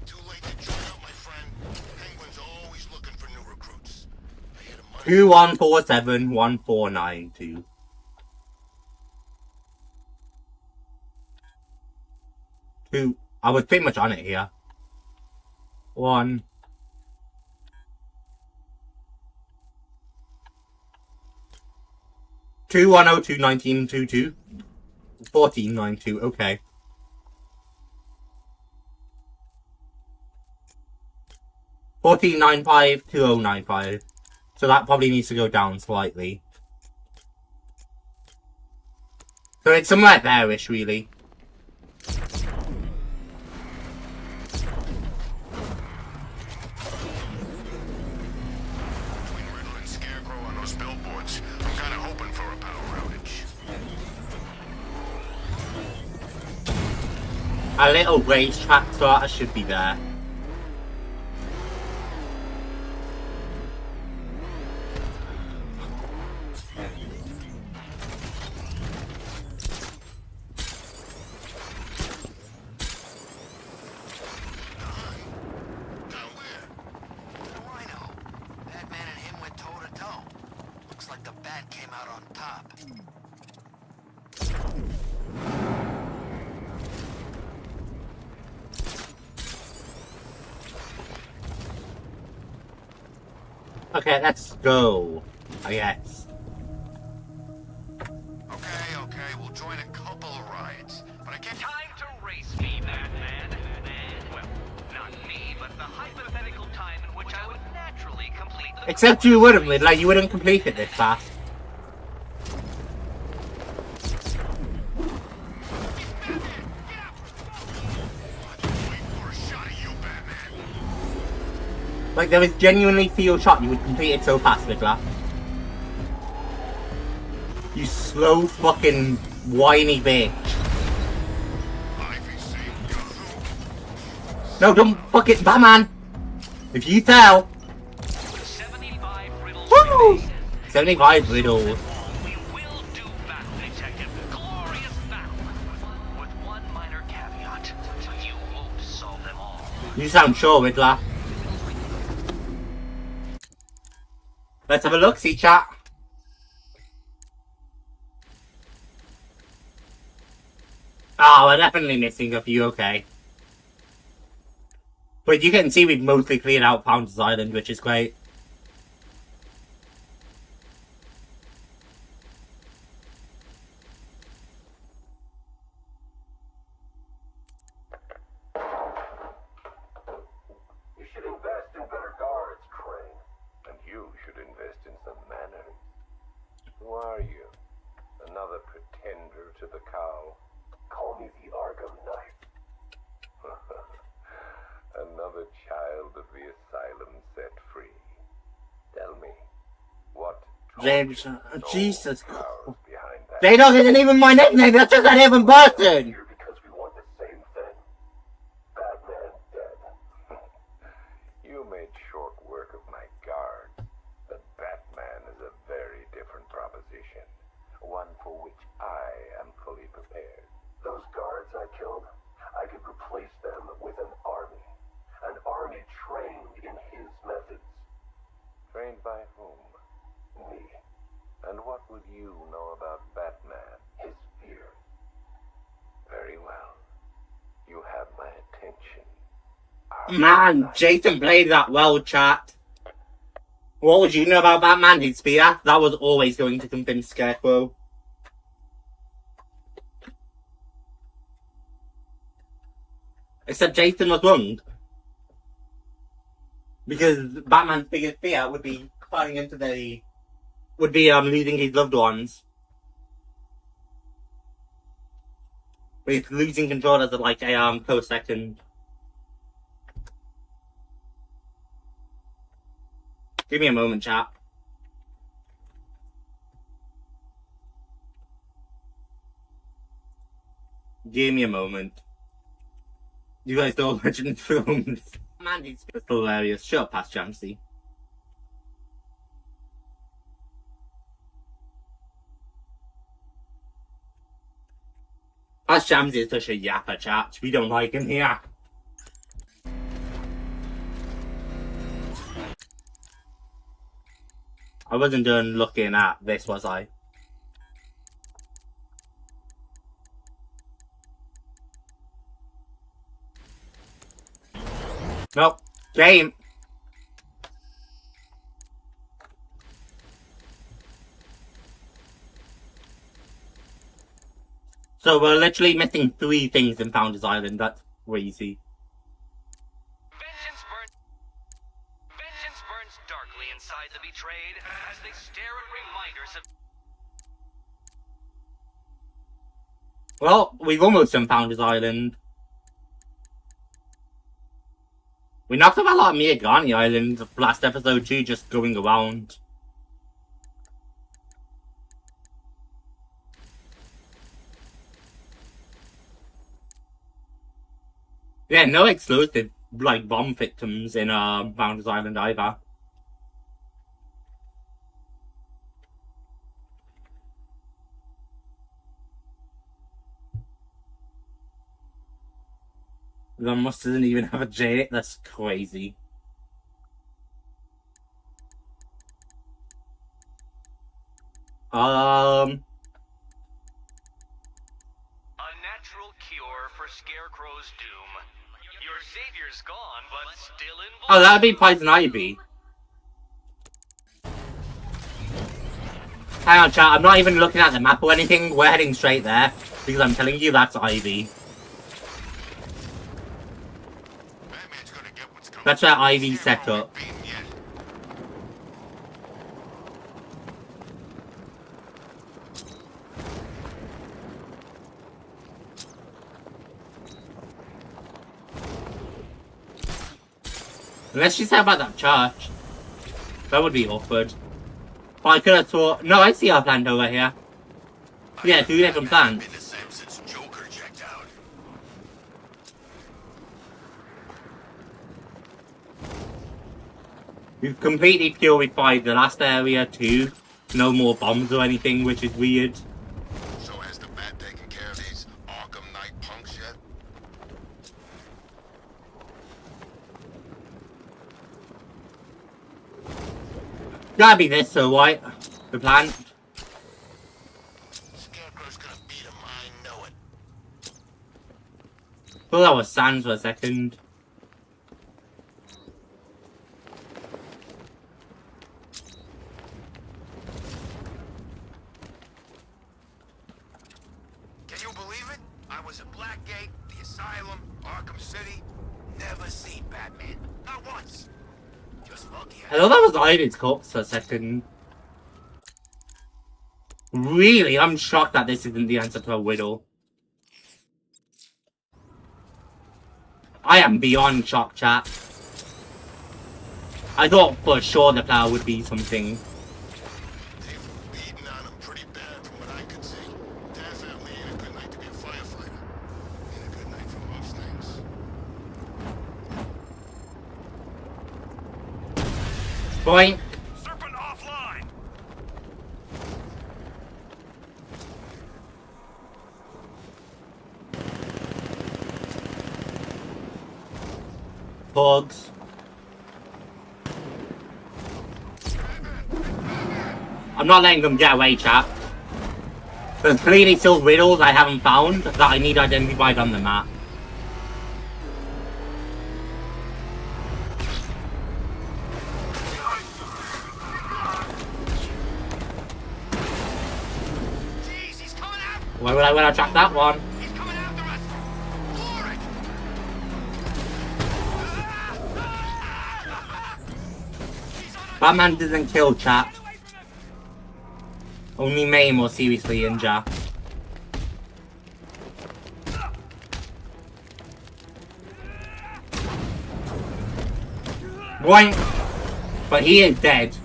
Too late to join up, my friend. Penguin's always looking for new recruits. I hit him Monday. 2147 1492. I was pretty much on it here. 1. 2102 1922 1492. Okay. 1495 2095. So that probably needs to go down slightly. So it's somewhere there-ish, really. Between Riddle and Scarecrow on those billboards, I'm kind of hoping for a power outage. A little racetrack starter should be there. Down where? What do I know? Batman and him went toe-to-toe. Looks like the Bat came out on top. Okay, let's go. I guess. Okay, we'll join a couple of rides. But I can't... Time to race me, Batman. Well, not me, but the hypothetical time in which I would naturally complete the... Except you wouldn't, like, you wouldn't complete it this fast. Wait for a shot of you, Batman. Like, there was genuinely feel shot you would complete it so fast, Riddler. You slow fucking whiny bitch. Ivy saved Gotham. No, don't fuck it, Batman! If you tell. 75 riddles Woo! remain. 75 riddles. We will do battle, Detective. Glorious battle. With one minor caveat. You won't solve them all. You sound sure, Riddler. Let's have a look, see chat. Oh, we're definitely missing a few, okay. But you can see we've mostly cleared out Fountains Island, which is great. You should invest in better guards, Crane. And you should invest in some manners. Who are you? Another pretender to the cow? Call me the Arkham Knight. Another child of the asylum set free. James, Jesus. Powers behind that. J-Dog isn't even my nickname, that's just a different person! Here because we want the same thing. Batman dead. You made short work of my guards, but Batman is a very different proposition. One for which I am fully prepared. Those guards I killed, I could replace them with an army. An army trained in his methods. Trained by whom? Me. And what would you know about Batman? His fear. Very well. You have my attention. Man, Jason played that well, chat. What would you know about Batman? His fear? That was always going to convince Scarecrow. Except Jason was wrong. Because Batman's biggest fear would be falling into the... would be losing his loved ones. With losing control as like a close second. Give me a moment, chat. Give me a moment. You guys don't mention films. Man, he's hilarious. Shut up, past Jamsey. Past Jamsey is such a yapper, chat. We don't like him here. I wasn't done looking at this, was I? Nope. Game. So we're literally missing 3 things in Founders Island. That's crazy. Vengeance burns darkly inside the betrayed as they stare at reminders of... Well, we've almost done Founders Island. We knocked up a lot of Miyagani Island last episode too, just going around. Yeah, no explosive, like, bomb victims in Founders Island either. The must doesn't even have a J. That's crazy. A natural cure for Scarecrow's doom. Your savior's gone, but still involved. Oh, that'd be Poison Ivy. Hang on, chat. I'm not even looking at the map or anything. We're heading straight there because I'm telling you that's Ivy. That's where Ivy set up. Unless she said about that church. That would be awkward. But I could have thought... No, I see our plant over here. Yeah, 2 different plants. We've completely purified the last area too. No more bombs or anything, which is weird. So has the Bat taken care of these Arkham Knight punks yet? Gotta be this though, right? The plant. Scarecrow's gonna beat him, I know it. Thought that was Sans for a second. Can you believe it? I was at Blackgate, the Asylum, Arkham City. Never seen Batman. Not once. Just lucky. I thought that was Ivy's corpse for a second. Really? I'm shocked that this isn't the answer to a riddle. I am beyond shocked, chat. I thought for sure the flower would be something. The Boink. Serpent offline! Bugs. I'm not letting them get away, chat. There's clearly still riddles I haven't found that I need identified on the map. Jeez, he's coming out! Why would I track that one? He's coming after us! For it! Batman doesn't kill, chat. Only maim or seriously injure. Boink! But he is dead.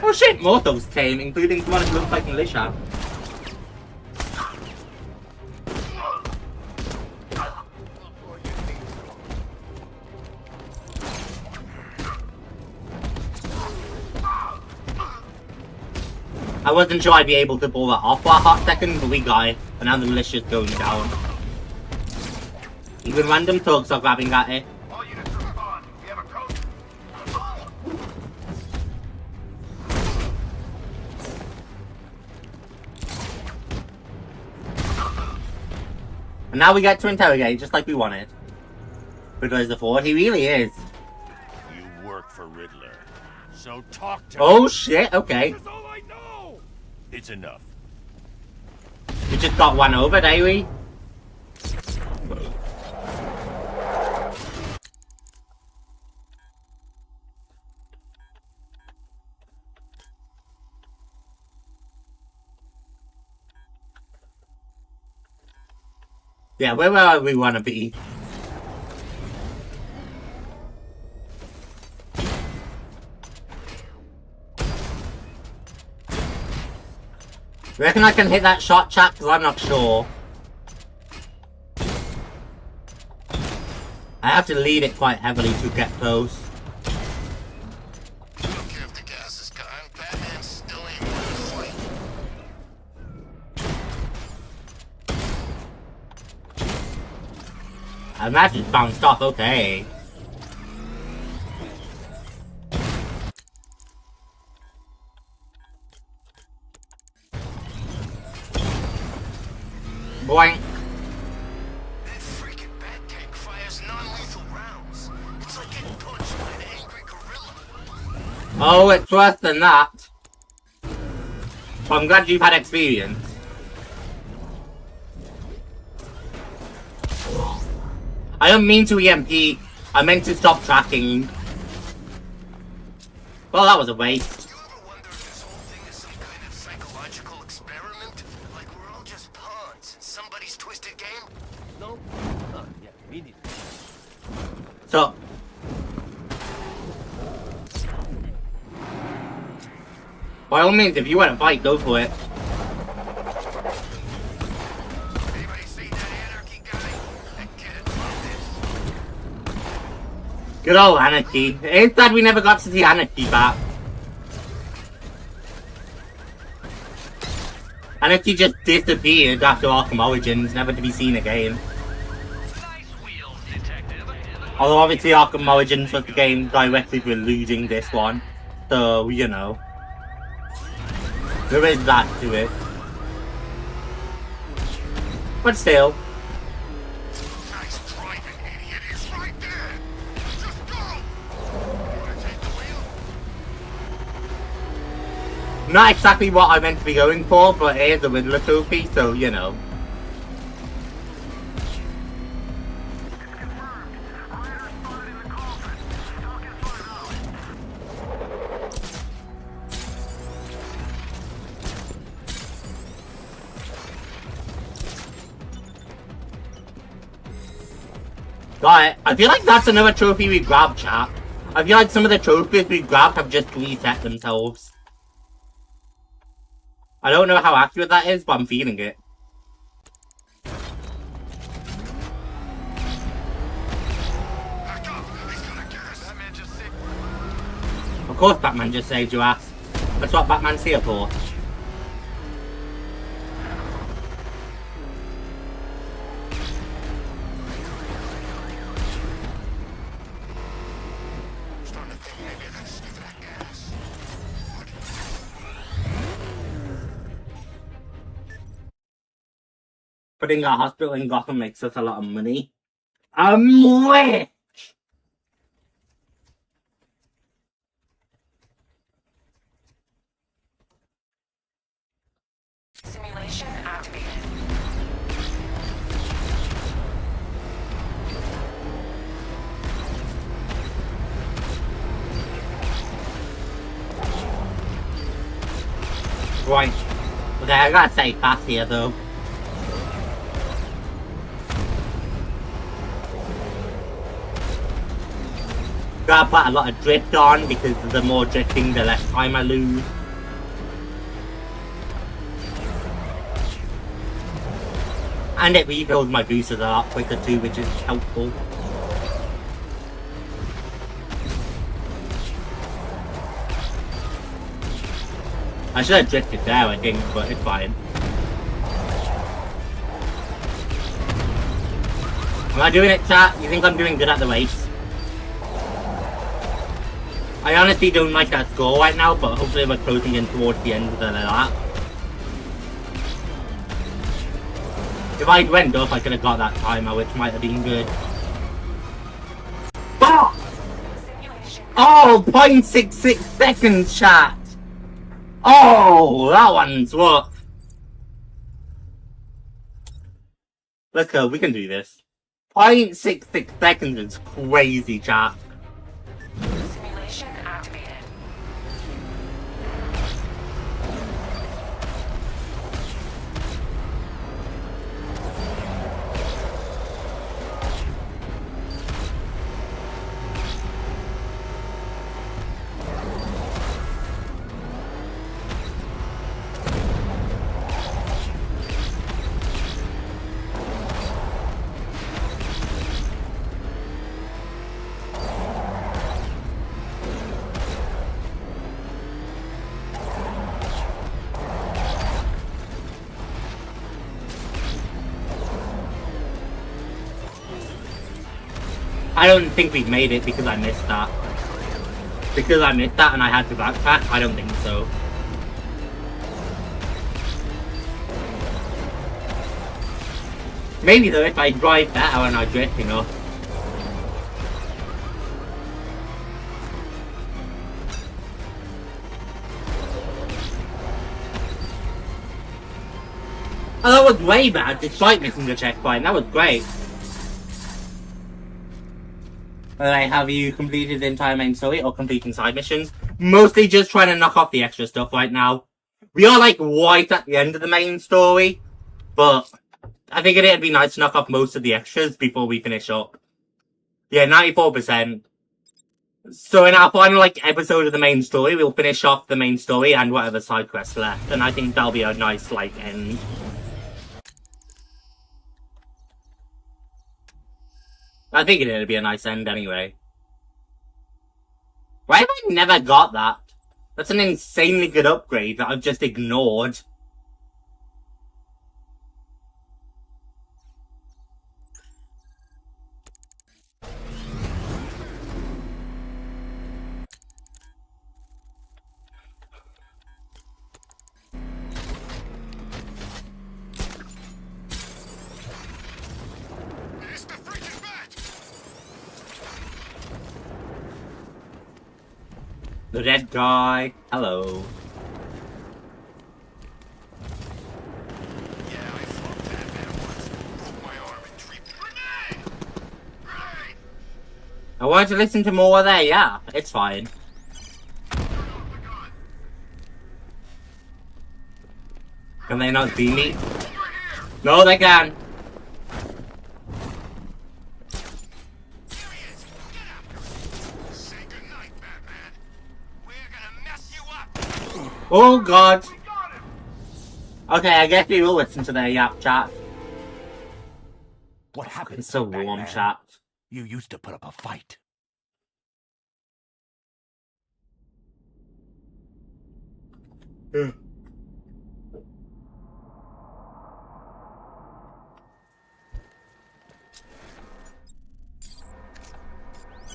Oh shit, more thugs came, including someone who looks like militia. I wasn't sure I'd be able to pull that off for a hot second, but we got it. And now the militia's going down. Even random thugs are grabbing at it. All units respond. We have a code. And now we get to interrogate, just like we wanted. Because the Ford, he really is. You work for Riddler, so talk to Oh me. shit, okay. That's all I know! It's enough. We just got one over, did we? Yeah, where we want to be. Reckon I can hit that shot, chat? Because I'm not sure. I have to lead it quite heavily to get close. I don't care if the gas is gone. Batman still ain't winning the fight. I imagine it's bounced off, okay. Boing. That freaking bat tank fires non-lethal rounds. It's like getting punched by an angry gorilla. Oh, it's worse than that. Well, I'm glad you've had experience. I don't mean to EMP. I meant to stop tracking. Well, that was a waste. Do you ever wonder if this whole thing is some kind of psychological experiment? Like we're all just pawns in somebody's twisted game? No? Yeah, me neither. So, by all means, if you want to fight, go for it. Anybody see that anarchy guy? That kid loved this. Good old Anarchy. It's sad we never got to see Anarchy back. Anarchy just disappeared after Arkham Origins, never to be seen again. Nice wheels, detective. Although obviously Arkham Origins was the game directly for losing this one. So, you know. There is that to it. But still. Nice driving, idiot. He's right there. Just go. Wanna take the wheel? Not exactly what I meant to be going for, but it is a Riddler trophy, so you know. Got it. I feel like that's another trophy we grabbed, chat. I feel like some of the trophies we grabbed have just reset themselves. I don't know how accurate that is, but I'm feeling it. Of course Batman just saved your ass. That's what Batman's here for. Putting a hospital in Gotham makes us a lot of money. I'm rich! Simulation activated. Right. Okay, I gotta stay fast here though. Gotta put a lot of drift on because the more drifting, the less time I lose. And it refills my boosters a lot quicker too, which is helpful. I should have drifted there, I think, but it's fine. Am I doing it, chat? You think I'm doing good at the race? I honestly don't like that score right now, but hopefully we're closing in towards the end of the lap. If I went up, I could have got that timer, which might have been good. Fuck! Oh, 0.66 seconds, chat! Oh, that one's what? Let's go, we can do this. 0.66 seconds is crazy, chat. Simulation activated. I don't think we've made it because I missed that. Because I missed that and I had to backtrack? I don't think so. Maybe though, if I drive better and I drift enough. Oh, that was way bad despite missing the checkpoint. That was great. Alright, have you completed the entire main story or completing side missions? Mostly just trying to knock off the extra stuff right now. We are like right at the end of the main story, but I figured it'd be nice to knock off most of the extras before we finish up. Yeah, 94%. So in our final like episode of the main story, we'll finish off the main story and whatever side quests left, and I think that'll be a nice like end. I figured it'd be a nice end anyway. Why have I never got that? That's an insanely good upgrade that I've just ignored. The dead guy. Hello. Yeah, I fought that man once. Broke my arm and treated grenade! Right! I wanted to listen to more there, yeah. It's fine. Can they not see me? No, they can. Oh god. Okay, I guess we will listen to their yap chat. What happened? It's so warm, Batman? chat. You used to put up a fight.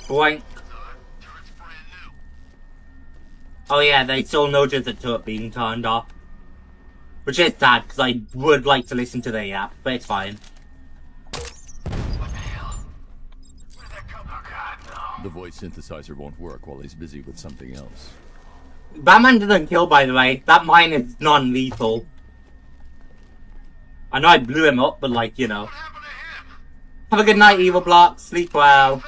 Boink. Oh yeah, they still notice the turret being turned off. Which is sad, because I would like to listen to their yap, but it's fine. The voice synthesizer won't work while he's busy with something else. Batman didn't kill, by the way. That mine is non-lethal. I know I blew him up, but like, you know. Have a good night, Evil Block. Sleep well.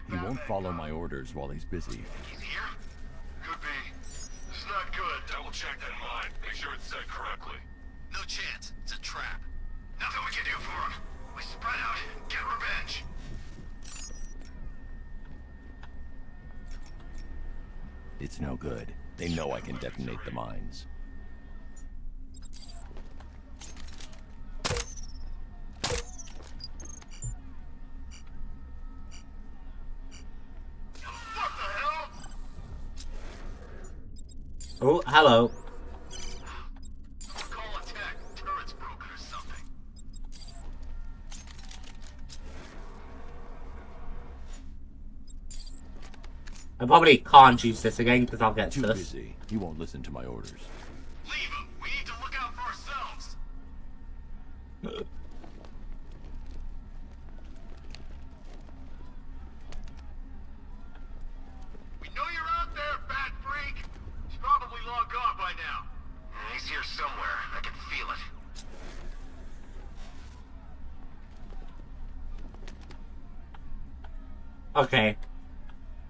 He won't follow my orders while he's busy. He's here? Could be. This is not good. Double check that mine. Make sure it's set correctly. No chance. It's a trap. Nothing we can do for him. We spread out and get revenge. It's no good. They know I can detonate the mines. Oh, hello. Call attack. Turret's broken or something. I probably can't use this again because I'll get Too sus. busy. He won't listen to my orders. Leave him. We need to look out for ourselves. We know you're out there, Bat Freak. He's probably long gone by now. He's here somewhere. I can feel it. Okay.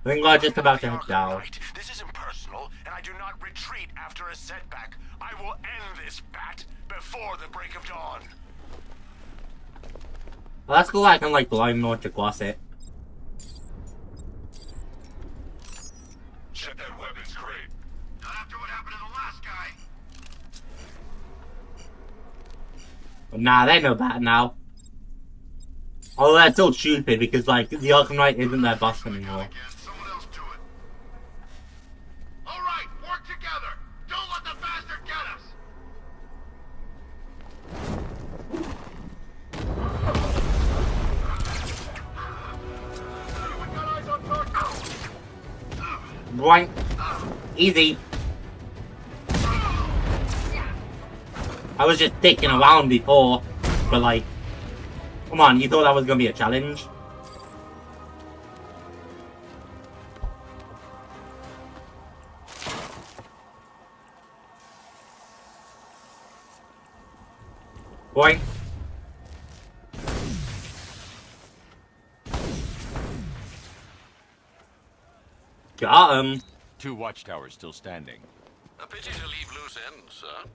I think we're just about to head down. This isn't personal, and I do not retreat after a setback. I will end this, Bat, before the break of dawn. Well, that's cool. I can like blind launch across it. Check that weapons crate. Not after what happened to the last guy. Nah, they know better now. Although that's still stupid because like the Arkham Knight isn't their boss anymore. Someone else do it. All right, work together. Don't let the bastard get us. Anyone got eyes on target? Boink. Easy. I was just dicking around before, but like, come on, you thought that was gonna be a challenge? Boink. Got him. 2 watchtowers still standing. A pity to leave loose ends, sir.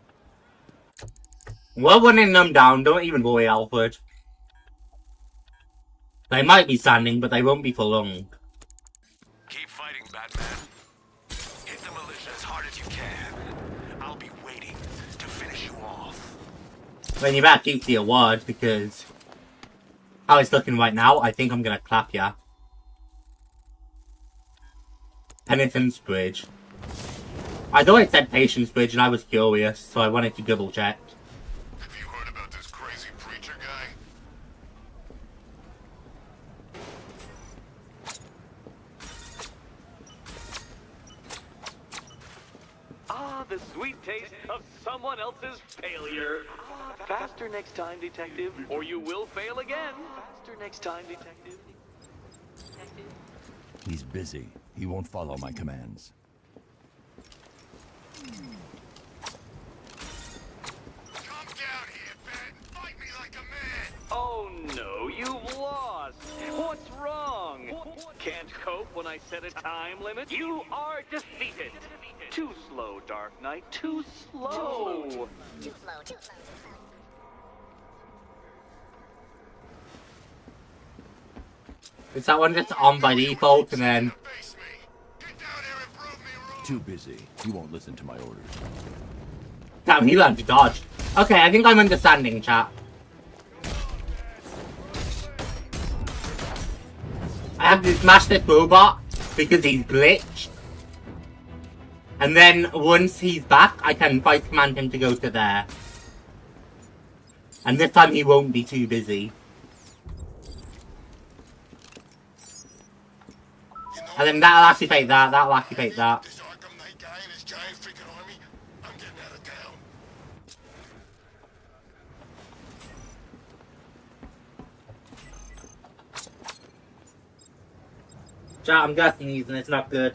We're running them down, don't even worry, Alfred. They might be standing, but they won't be for long. Keep fighting, Batman. Hit the militia as hard as you can. I'll be waiting to finish you off. When you better keep the award, because how it's looking right now, I think I'm gonna clap ya. Penitence Bridge. I thought it said Patience Bridge and I was curious, so I wanted to double check. Have you heard about this crazy preacher guy? Ah, the sweet taste of someone else's failure. Faster next time, detective, or you will fail again. Faster next time, detective. He's busy. He won't follow my commands. Come down here, Bat. Fight me like a man. Oh no, you've lost. What's wrong? Can't cope when I set a time limit? You are defeated. Too slow, Dark Knight. Too slow. Is that one just on by default and then... Face me. Get down here and prove me wrong. Too busy. He won't listen to my orders. Damn, he learned to dodge. Okay, I think I'm understanding, chat. I have to smash this robot because he's glitched. And then once he's back, I can voice command him to go to there. And this time he won't be too busy. And then that'll activate that, that'll activate that. This Arkham Knight guy and his giant freaking army, I'm getting out of town. Chat, I'm guessing these and it's not good.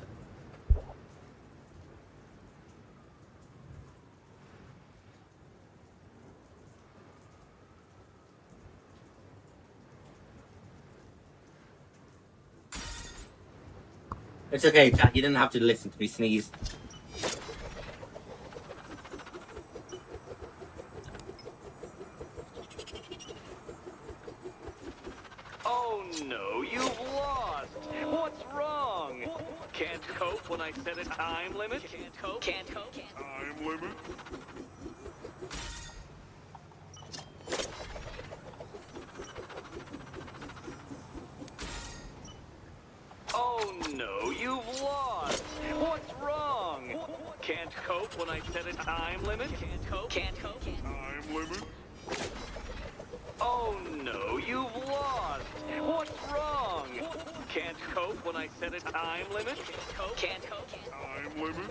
It's okay, chat, you didn't have to listen to me sneeze. Oh no, you've lost! What's wrong? Can't cope when I set a time limit? Can't cope? Can't cope? Time limit? Oh no, you've lost! What's wrong? Can't cope when I set a time limit? Can't cope? Can't cope? Time limit? Oh no, you've lost! What's wrong? Can't cope when I set a time limit? Can't cope? Can't cope? Time limit?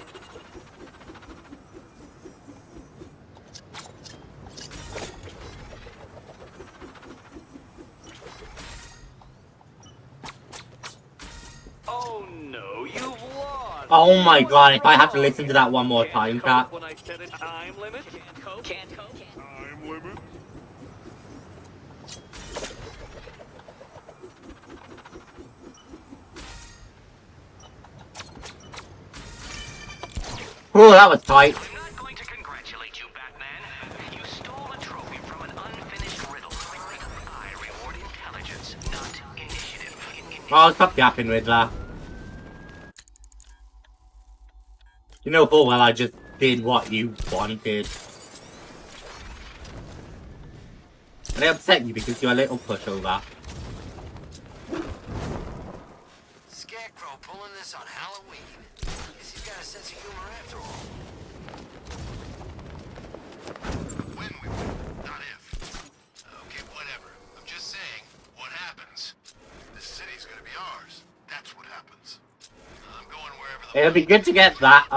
Oh no, you've lost! Oh my god, if I have to listen to that one more time, chat. When I set a time limit? Can't cope? Can't cope? Time limit? Oh, that was tight. I'm not going to congratulate you, Batman. You stole a trophy from an unfinished riddle. I reward intelligence, not initiative. Oh, stop yapping with that. You know full well I just did what you wanted. And I upset you because you're a little pushover. Scarecrow pulling this on Halloween. Guess he's got a sense of humor after all. When we win, not if. Okay, whatever. I'm just saying, what happens? This city's gonna be ours. That's what happens. I'm going wherever the... It'll be good to get that,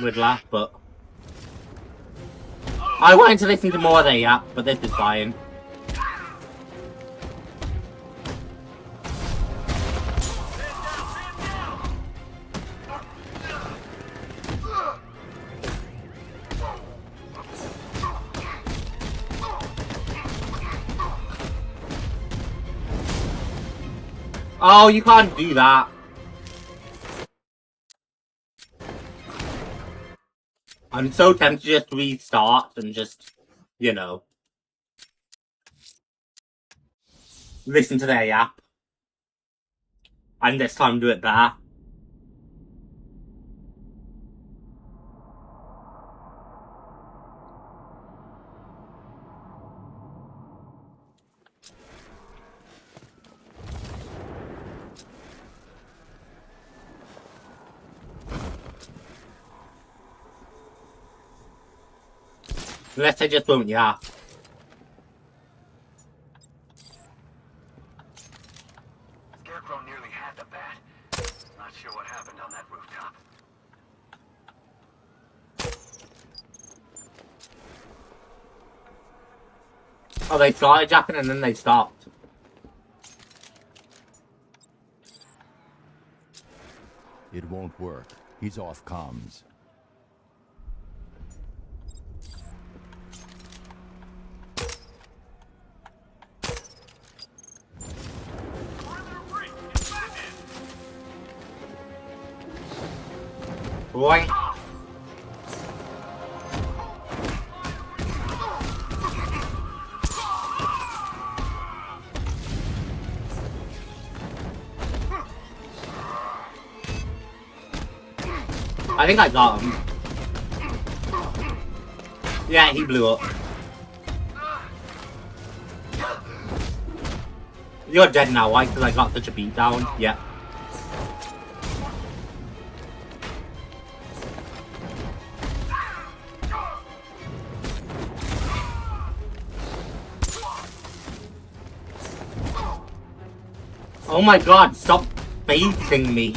Riddler, but... I wanted to listen to more there, yeah, but this is fine. Oh, you can't do that. I'm so tempted to just restart and just, you know, listen to their app. And this time do it better. Unless I just won't, yeah. Scarecrow nearly had the bat. Not sure what happened on that rooftop. Oh, they started jacking and then they stopped. It won't work. He's off comms. Boing. I think I got him. Yeah, he blew up. You're dead now, why? Because I got such a beat down. Yeah. Oh my god, stop baiting me.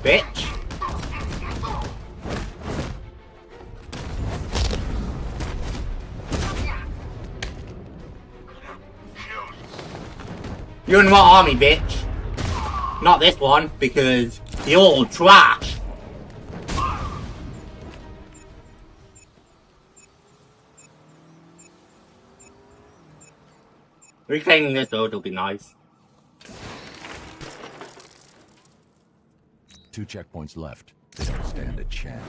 Bitch. You're in what army, bitch? Not this one, because you're all trash. Reclaiming this road will be nice. 2 checkpoints left. They don't stand a chance.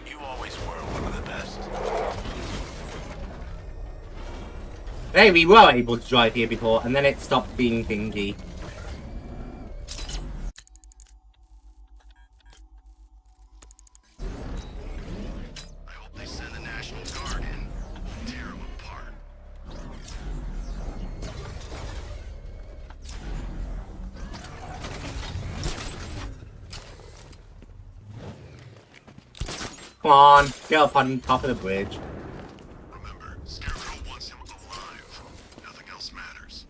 You always were one of the best. Hey, we were able to drive here before, and then it stopped being thingy. I hope they send the National Guard in. Tear them apart. Come on, get up on top of the bridge. Remember, Scarecrow wants him alive. Nothing else matters.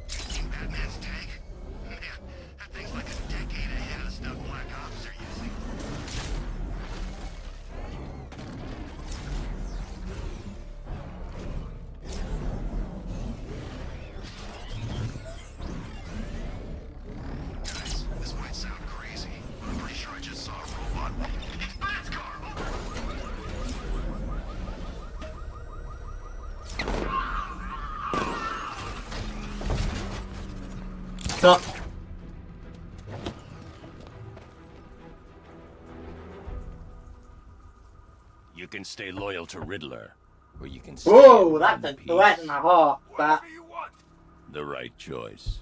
Seen Batman's tank? Man, that thing's like a decade ahead of stuff Black Ops are using. Guys, this might sound crazy, but I'm pretty sure I just saw a robot. It's Bat's car! Stop. You can stay loyal to Riddler, or you can stay Whoa, in that's a peace. threat and a half. But Whatever you want. The right choice.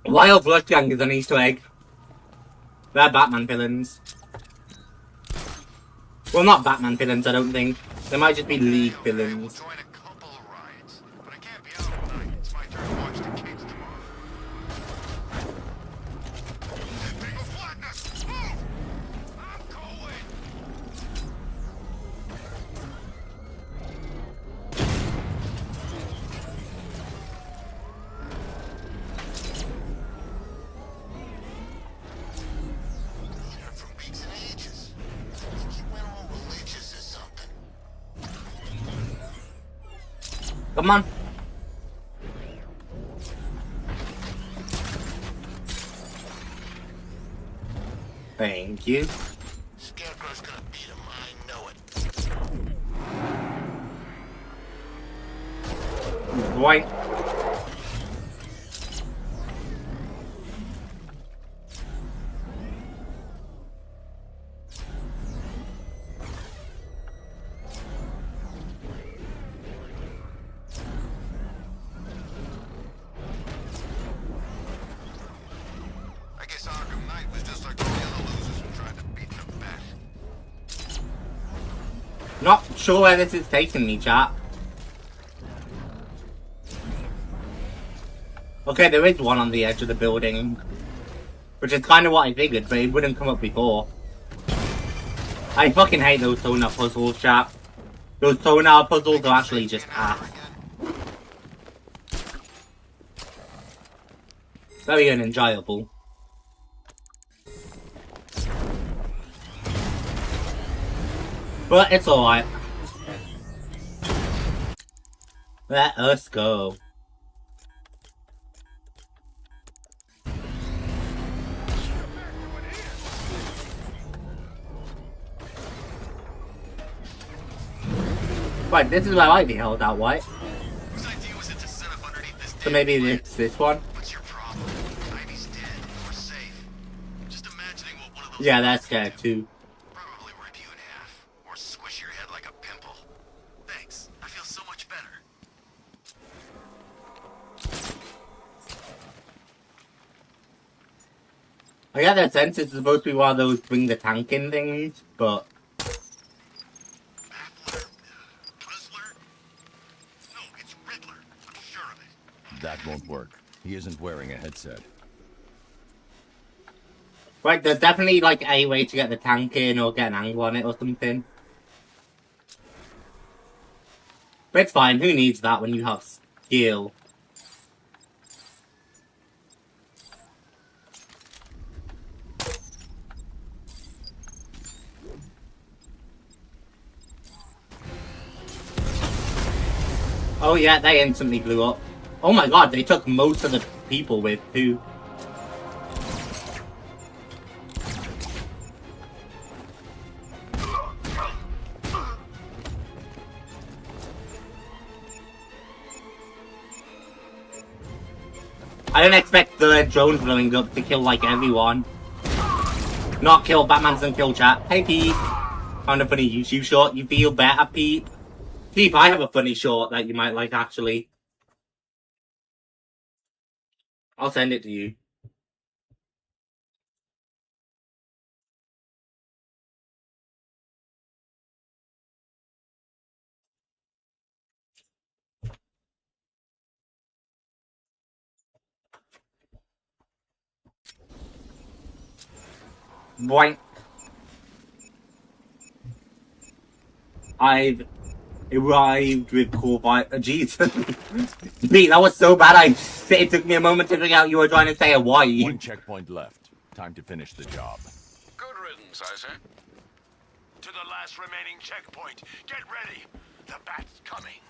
Wild Blood Gang is an Easter egg. They're Batman villains. Well, not Batman villains, I don't think. They might just be League We'll villains. join a couple of rides, but I can't be out all night. It's my turn to watch the kids tomorrow. Big of flatness! Move! I'm going! Ain't heard from weeks and ages. Think he went all religious or something. Come on. Thank you. Scarecrow's gonna beat him, I know it. Right. I guess Arkham Knight was just like all the other losers who tried to beat the Bat. Not sure where this is taking me, chat. Okay, there is one on the edge of the building. Which is kind of what I figured, but it wouldn't come up before. I fucking hate those toner puzzles, chat. Those toner puzzles are actually just ass. Very unenjoyable. But it's alright. Let us go. Right, this is where I'd be held out, right? Whose idea was it to set up underneath this So maybe it's this one? What's your problem? Ivy's dead. We're safe. Just imagining what one of those Yeah, that's scared too. probably rip you in half. Or squish your head like a pimple. Thanks. I feel so much better. I get that sense it's supposed to be one of those bring the tank in things, but Baffler? Puzzler? No, it's That won't work. He isn't wearing a headset. Right, there's definitely like a way to get the tank in or get an angle on it or something. But it's fine, who needs that when you have skill? Oh yeah, they instantly blew up. Oh my god, they took most of the people with too. I don't expect the drones blowing up to kill like everyone. Not kill Batman's and kill chat. Hey Pete. Found a funny YouTube short. You feel better, Pete? Pete, I have a funny short that you might like actually. I'll send it to you. Boing. I've arrived with cool vibe. Jesus. Pete, that was so bad. It took me a moment to figure out you were trying to say Hawaii. One checkpoint left. Time to finish the job. Good riddance, I say. To the last remaining checkpoint. Get ready. The bat's coming.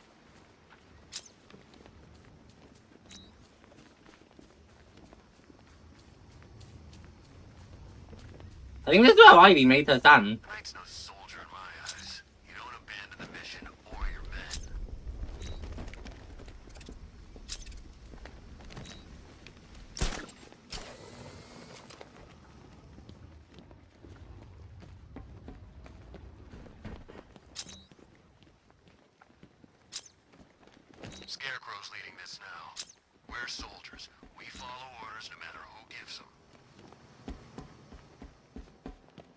I think that's where Ivy made her stand. Knight's no soldier in my eyes. You don't abandon the mission or your men. Scarecrow's leading this now. We're soldiers. We follow orders no matter who gives them.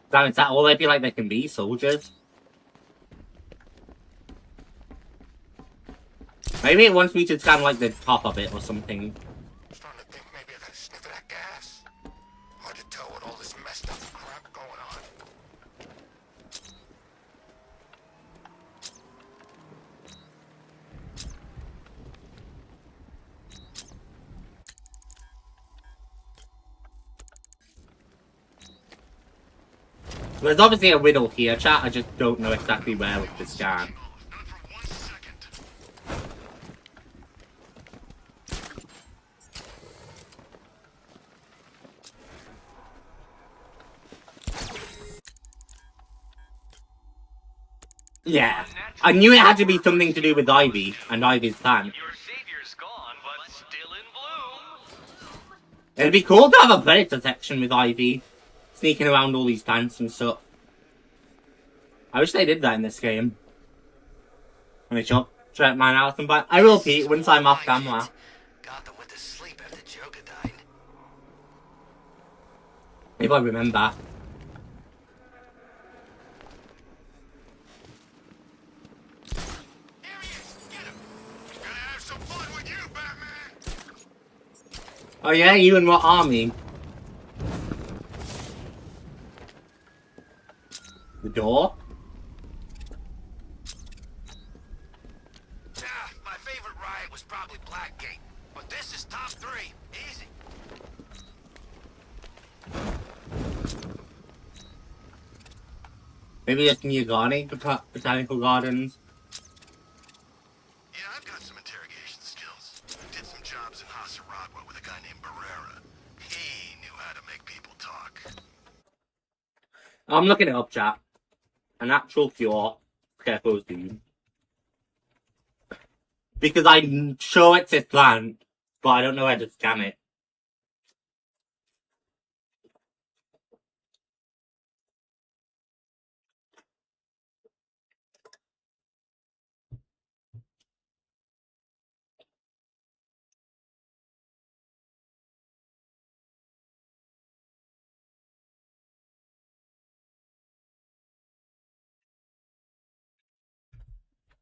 Damn, is that all they feel like they can be? Soldiers? Maybe it wants me to scan like the top of it or something. I'm starting to think maybe I got a sniff of that gas. Hard to tell with all this messed up crap going on. There's obviously a riddle here, chat. I just don't know exactly where with the scan. Not for 1 second. Yeah. I knew it had to be something to do with Ivy and Ivy's plan. Your savior's gone, but still in bloom. It'd be cool to have a predator section with Ivy. Sneaking around all these plants and stuff. I wish they did that in this game. When they shot my house and back. I will, Pete, once I'm off camera. Gotham went to sleep after Joker died. If I remember. Here he is! Get him! Gonna have some fun with you, Batman! Oh yeah, you and what army? The door? My favorite riot was probably Blackgate, but this is top 3. Easy. Maybe it's New Garden, Botanical Gardens. Yeah, I've got some interrogation skills. Did some jobs in Hasaragua with a guy named Barrera. He knew how to make people talk. I'm looking it up, chat. An actual cure. Scarecrow's doom. Because I'm sure it's his plant, but I don't know where to scan it.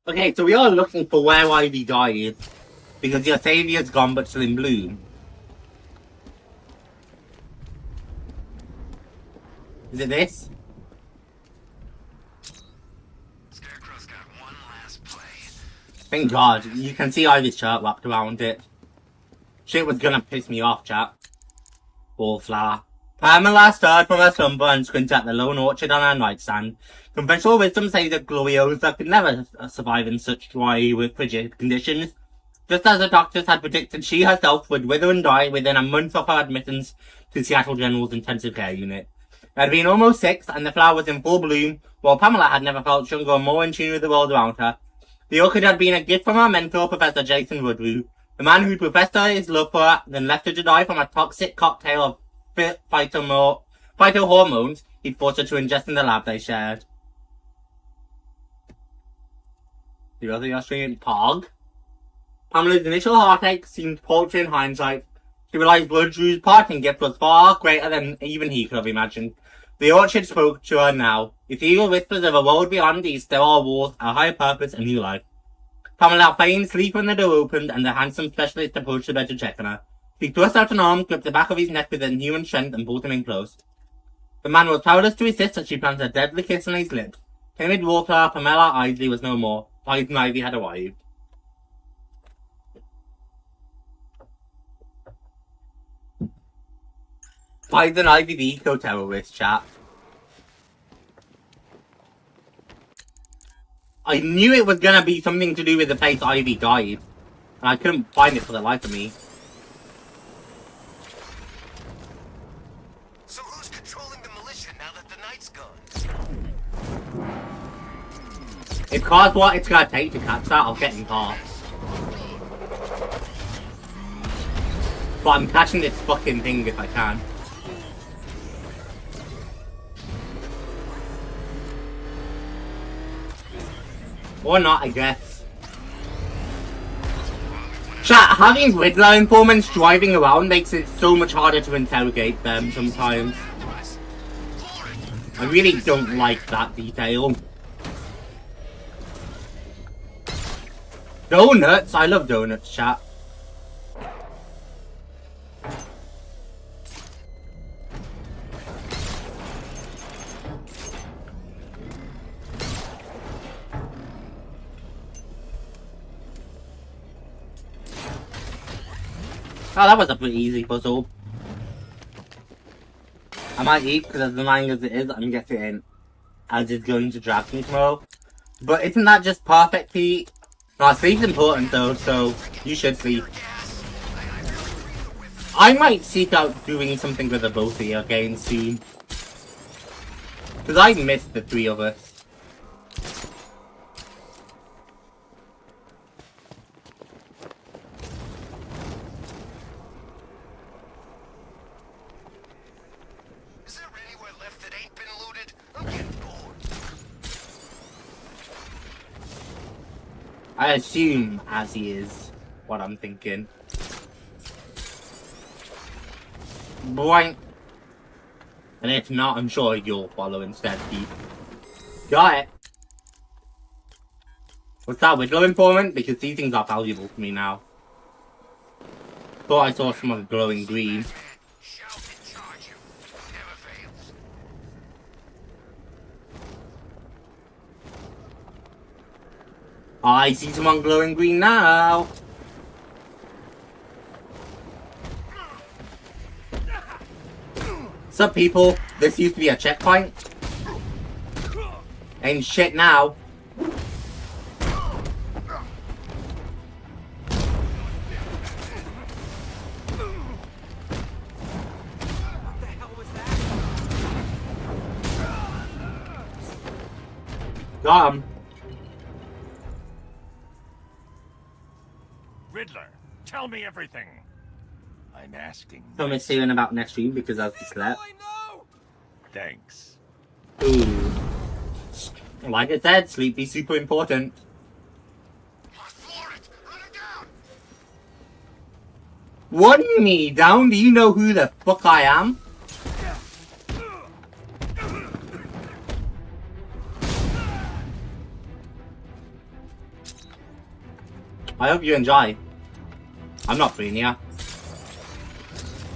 Okay, so we are looking for where Ivy died. Because your savior's gone but still in bloom. Is it this? Scarecrow's got one last play. Thank God, you can see Ivy's shirt wrapped around it. Shit was gonna piss me off, chat. Wallflower. Pamela stirred from her slumber and squinted at the lone orchid on her nightstand. Conventional wisdom says that Gloriosa could never survive in such dry, frigid conditions. Just as the doctors had predicted, she herself would wither and die within a month of her admittance to Seattle General's intensive care unit. It had been almost 6, and the flower was in full bloom, while Pamela had never felt younger or more in tune with the world around her. The orchid had been a gift from her mentor, Professor Jason Woodrue, the man who professed her his love for her, then left her to die from a toxic cocktail of phytohormones he'd forced her to ingest in the lab they shared. The other Australian Pog. Pamela's initial heartache seemed paltry in hindsight. She realized Woodrue's parting gift was far greater than even he could have imagined. The orchid spoke to her now. Ethereal whispers of a world beyond these sterile walls, a higher purpose, a new life. Pamela feigned sleep when the door opened and the handsome specialist approached the bed to check on her. He thrust out an arm, gripped the back of his neck with inhuman strength and pulled him in close. The man was powerless to resist as she planted a deadly kiss on his lips. Timid wallflower Pamela Isley was no more. Poison Ivy had arrived. Poison Ivy the eco-terrorist, chat. I knew it was gonna be something to do with the place Ivy died, and I couldn't find it for the life of me. So who's controlling the militia now that the night's gone? If Car's what it's gonna take to catch that, I'll get in Car. But I'm catching this fucking thing if I can. Or not, I guess. Chat, having Riddler informants driving around makes it so much harder to interrogate them sometimes. I really don't like that detail. Donuts? I love donuts, chat. Oh, that was a pretty easy puzzle. I might eat because as annoying as it is, I'm getting as it's going to drag me tomorrow. But isn't that just perfect, Pete? No, sleep's important though, so you should sleep. I might seek out doing something with the both of you again soon. Because I missed the 3 of us. Is there anywhere left that ain't been looted? I'm getting bored. I assume as he is what I'm thinking. Boing. And if not, I'm sure you'll follow instead, Pete. Got it. What's that, Widow informant? Because these things are valuable to me now. Thought I saw someone glowing green. Shout and charge you. Never fails. I see someone glowing green now. Sup people, this used to be a checkpoint. Ain't shit now. Got him. Riddler, tell me everything. I'm asking. Tell me saying about next stream because I've slept. Thanks. Ooh. Like I said, sleep is super important. On floor it. Run him down. Run me down? Do you know who the fuck I am? I hope you enjoy. I'm not freeing ya.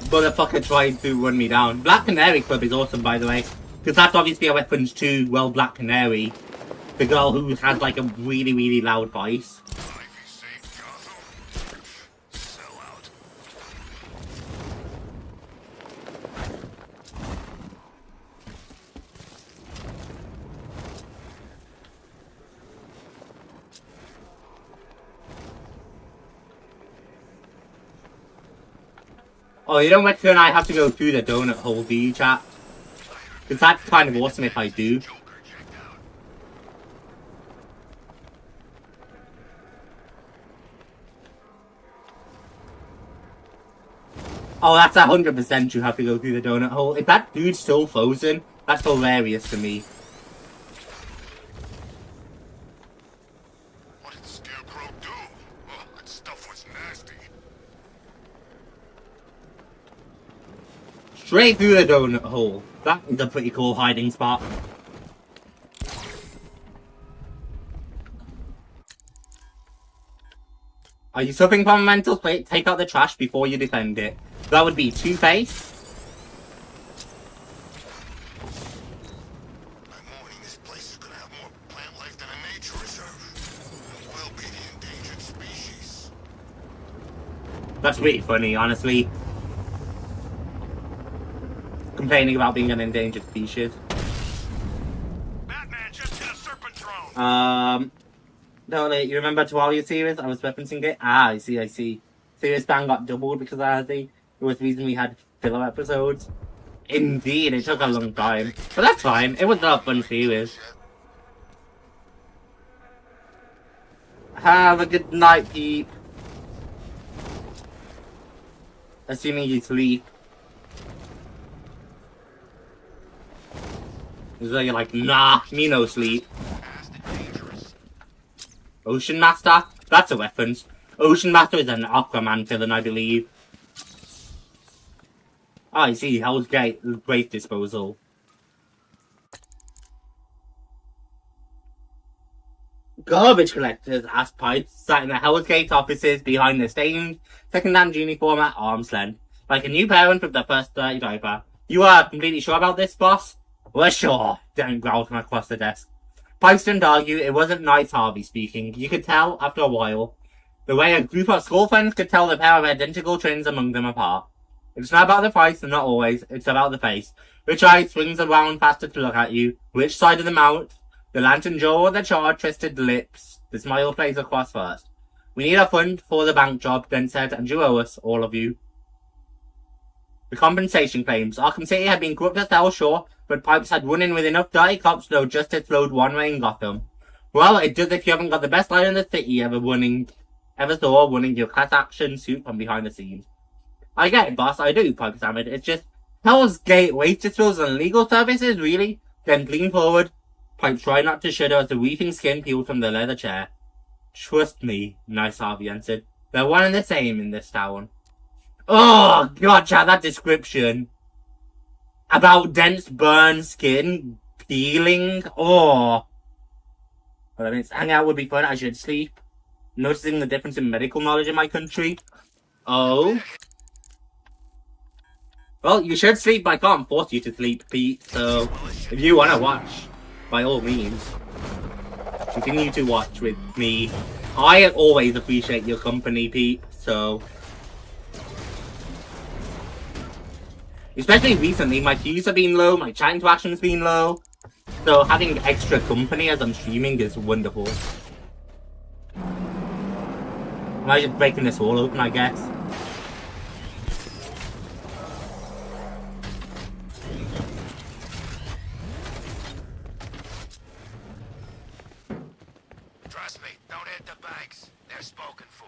Motherfucker tried to run me down. Black Canary Club is awesome, by the way. Because that's obviously a weapons too. Well, Black Canary. The girl who has like a really, really loud voice. Ivy saved Gotham? Sell out. Oh, you don't reckon I have to go through the donut hole, do you, chat? Because that's kind of awesome if I do. Joker checked out. Oh, that's 100% you have to go through the donut hole. If that dude's still frozen, that's hilarious to me. What did Scarecrow do? Oh, that stuff was nasty. Straight through the donut hole. That is a pretty cool hiding spot. Are you suffering from a mental state? Take out the trash before you defend it. That would be Two-Face. I'm warning, this place is gonna have more plant life than a nature reserve. It will be the endangered species. That's really funny, honestly. Complaining about being an endangered species. Batman just hit a serpent drone. No, you remember to all your series? I was referencing it. Ah, I see. Series span got doubled because it was the reason we had filler episodes. Indeed, it took a long time. But that's fine. It was a fun series. Have a good night, Pete. Assuming you sleep. So you're like, nah, me no sleep. Ocean Master? That's a weapons. Ocean Master is an Aquaman villain, I believe. Oh, I see. Hell's Gate, Great Disposal. Garbage collectors, ass pipes, sat in the Hell's Gate offices behind the stained second-hand uniform at arm's length. Like a new parent with their first dirty diaper. You are completely sure about this, boss? We're sure. Don't growl from across the desk. Pipes didn't argue. It wasn't Nice Harvey speaking. You could tell, after a while, the way a group of school friends could tell the pair of identical twins among them apart. It's not about the price, and not always. It's about the face. Which eye swings around faster to look at you? Which side of the mouth? The lantern jaw or the charred, twisted lips? The smile plays across first. We need a fund for the bank job, then said, and you owe us, all of you. The compensation claims. Arkham City had been corrupt as hell, sure, but Pipes had won in with enough dirty cops no justice flowed one way in Gotham. Well, it does if you haven't got the best line in the city ever saw winning your class action suit from behind the scenes. I get it, boss, I do, Pipes hammered. It's just Hell's Gate waste bills and legal services, really? Then lean forward. Pipes tried not to shudder as the weeping skin peeled from the leather chair. Trust me, Nice Harvey answered. They're one and the same in this town. Oh, gotcha, that description. About dense burn skin, peeling, oh. Well, I mean, hang out would be fun, I should sleep. Noticing the difference in medical knowledge in my country. Oh. Well, you should sleep, but I can't force you to sleep, Pete, so if you want to watch, by all means, continue to watch with me. I always appreciate your company, Pete, so... Especially recently, my views have been low, my chat interaction's been low. So having extra company as I'm streaming is wonderful. Am I just breaking this wall open, I guess? Trust me, don't hit the banks. They're spoken for.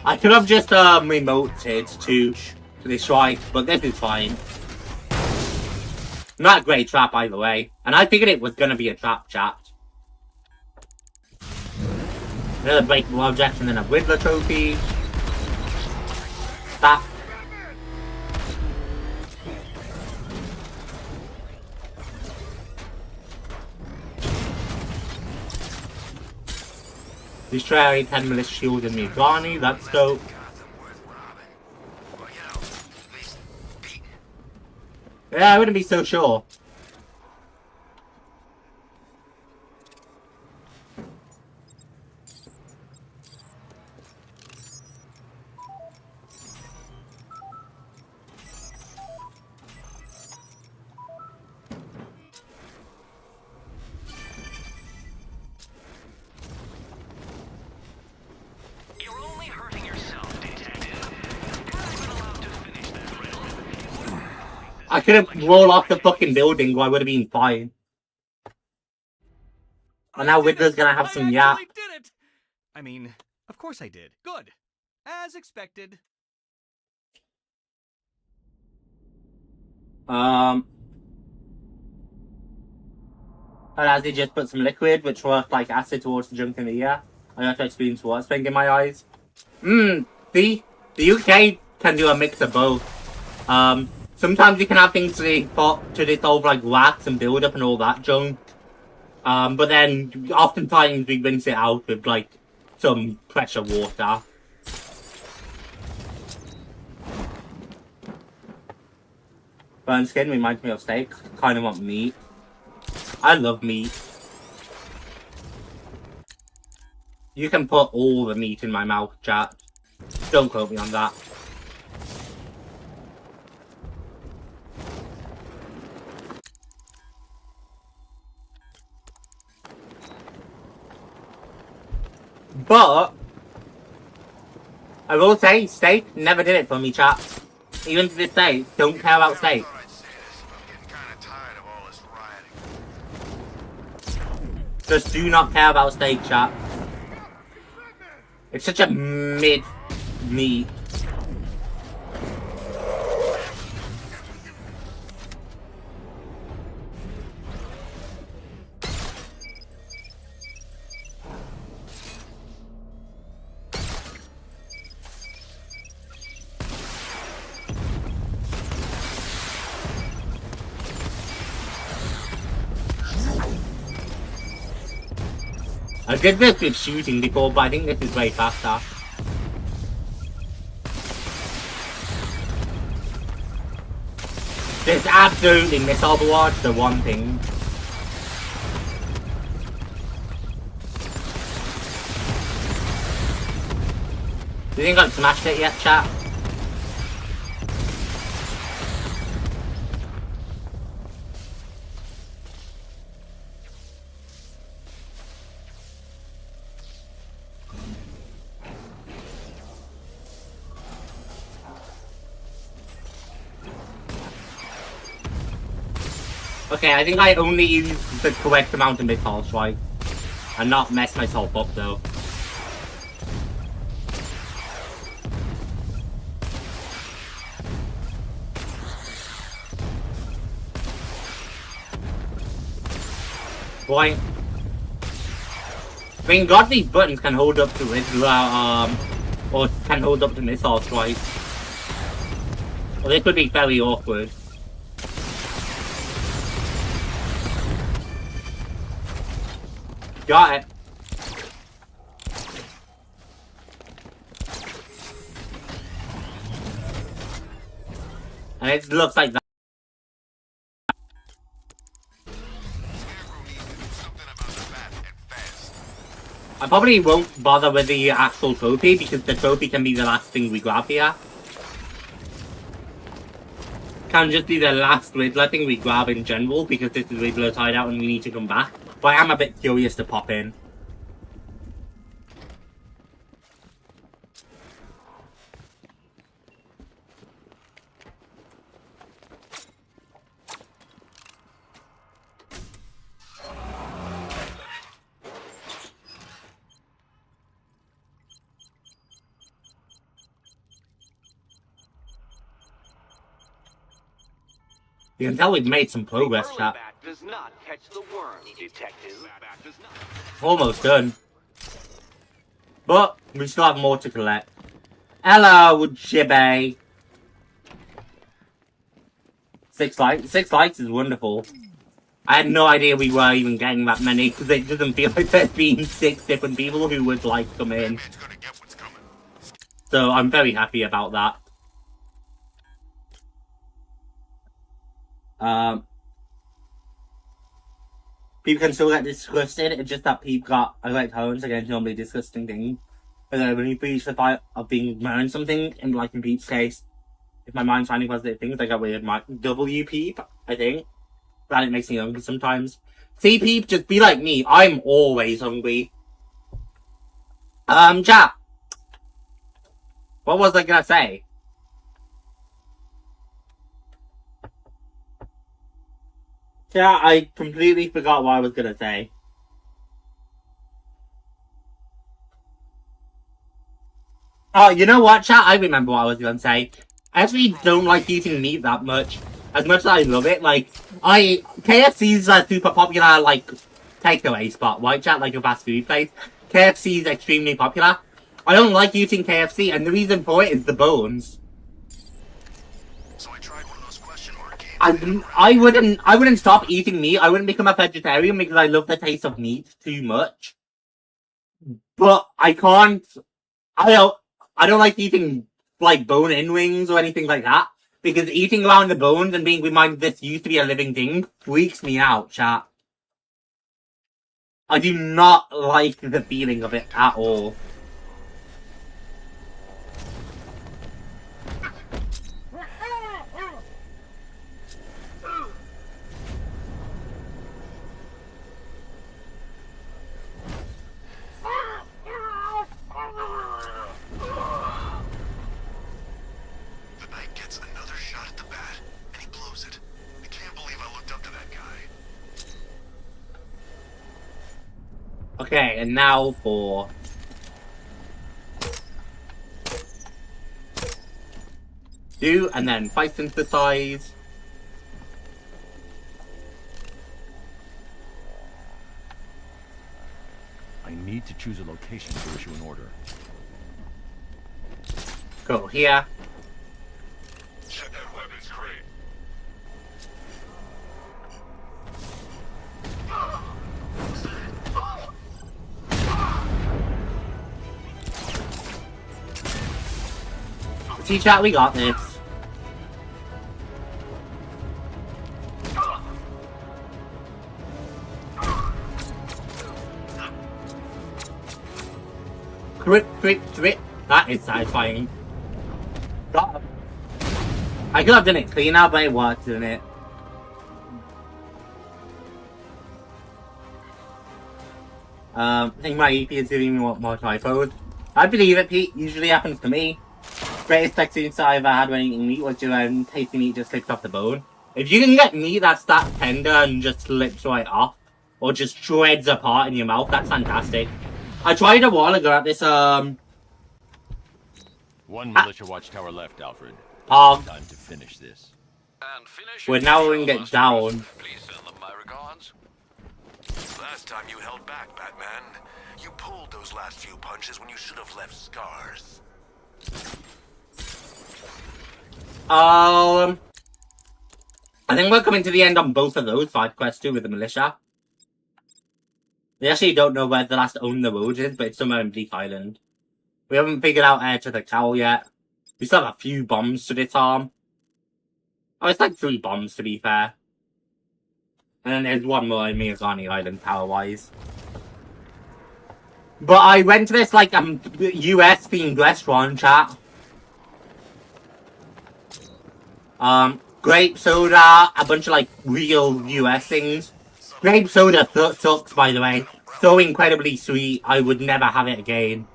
I could have just remoted to destroy, but this is fine. Not a great trap either way. And I figured it was gonna be a trap, chat. Another breakable object and then a Riddler trophy. That. Destroy 10 militia shield and Mugani, that's dope. Yeah, I wouldn't be so sure. I couldn't roll off the fucking building or I would have been fine. And now Riddler's gonna have some yap. I did it! I mean, of course I did. Good. As expected. And as he just put some liquid, which worked like acid towards the junk in the ear. I got to experience water spraying in my eyes. See? The UK can do a mix of both. Sometimes you can have things to dissolve like wax and build up and all that junk. But then oftentimes we rinse it out with like some pressure water. Burnt skin reminds me of steak. Kind of want meat. I love meat. You can put all the meat in my mouth, chat. Don't quote me on that. But I will say, steak never did it for me, chat. Even to this day, don't care about steak. Just do not care about steak, chat. It's such a mid meat. I did this with shooting before, but I think this is way faster. This absolutely missile barrage, the one thing. Do you think I've smashed it yet, chat? Okay, I think I only used the correct amount of missiles, right? And not mess myself up, though. Boy. I mean, God, these buttons can hold up to it, or can hold up to missiles, right? Well, this would be very awkward. Got it. And it looks like that. I probably won't bother with the actual trophy because the trophy can be the last thing we grab here. Can just be the last Riddler thing we grab in general because this is Riddler tied out and we need to come back. But I am a bit curious to pop in. You can tell we've made some progress, chat. Does not catch the worm, detective. Almost done. But we still have more to collect. Hello, Jibby. 6 likes. 6 likes is wonderful. I had no idea we were even getting that many, because it doesn't feel like there's been 6 different people who would like come in. So I'm very happy about that. People can still get disgusted, it's just that people got erect tones against normally disgusting things. But then when you reach the fight of being wearing something, and like in Pete's case, if my mind's finding positive things, I get weird my Peep, I think. That it makes me hungry sometimes. See, Peep, just be like me. I'm always hungry. Chat. What was I gonna say? Yeah, I completely forgot what I was gonna say. Oh, you know what, chat? I remember what I was gonna say. I actually don't like eating meat that much. As much as I love it, like, KFC's a super popular, like, takeaway spot, right, chat? Like a fast food place. KFC is extremely popular. I don't like eating KFC, and the reason for it is the bones. So I tried one of those question mark games. I wouldn't stop eating meat. I wouldn't become a vegetarian because I love the taste of meat too much. But I can't. I don't like eating like bone-in wings or anything like that because eating around the bones and being reminded this used to be a living thing freaks me out, chat. I do not like the feeling of it at all. Okay, and now for... do, and then fight synthesize. I need to choose a location to issue an order. Go here. Check that weapons crate. See, chat, we got this. Crit, crit, crit. That is satisfying. Got him. I could have done it cleaner, but it worked, didn't it? I think my EP is giving me more typos. I believe it, Pete. Usually happens to me. Greatest experience I ever had when eating meat was when tasting meat just slipped off the bone. If you can get meat that's that tender and just slips right off, or just shreds apart in your mouth, that's fantastic. I tried a while ago at this, One militia watchtower left, Alfred. Time to finish this. And finish we're narrowing it down. Please send them my regards. Last time you held back, Batman. You pulled those last few punches when you should have left scars. I think we're coming to the end on both of those 5 quests too with the militia. We actually don't know where the last Own the Road is, but it's somewhere in Bleak Island. We haven't figured out Air to the Cowl yet. We still have a few bombs to disarm. Oh, it's like 3 bombs to be fair. And then there's one more in Miyazani Island tower-wise. But I went to this like US themed restaurant, chat. Grape soda, a bunch of like real US things. Grape soda sucks, by the way. So incredibly sweet, I would never have it again.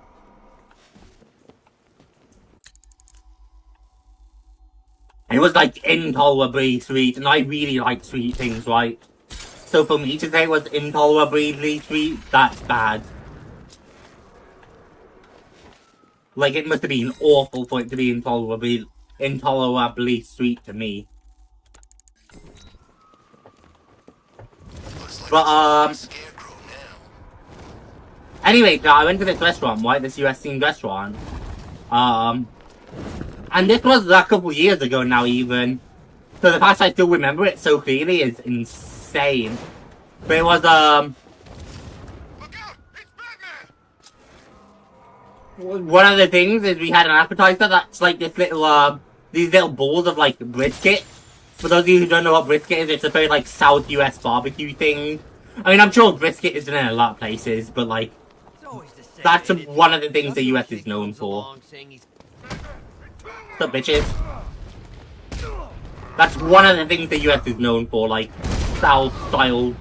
It was like intolerably sweet, and I really like sweet things, right? So for me to say it was intolerably sweet, that's bad. Like, it must have been awful for it to be intolerably sweet to me. But, Scarecrow now. Anyway, I went to this restaurant, right? This US themed restaurant. And this was a couple years ago now, even. So the fact I still remember it so clearly is insane. But it was, Look out! It's Batman! one of the things is we had an appetizer that's like this little, these little balls of like brisket. For those of you who don't know what brisket is, it's a very like South US barbecue thing. I mean, I'm sure brisket isn't in a lot of places, but like, that's one of the things the US is known for. What's up, bitches? That's one of the things the US is known for, like, South-style,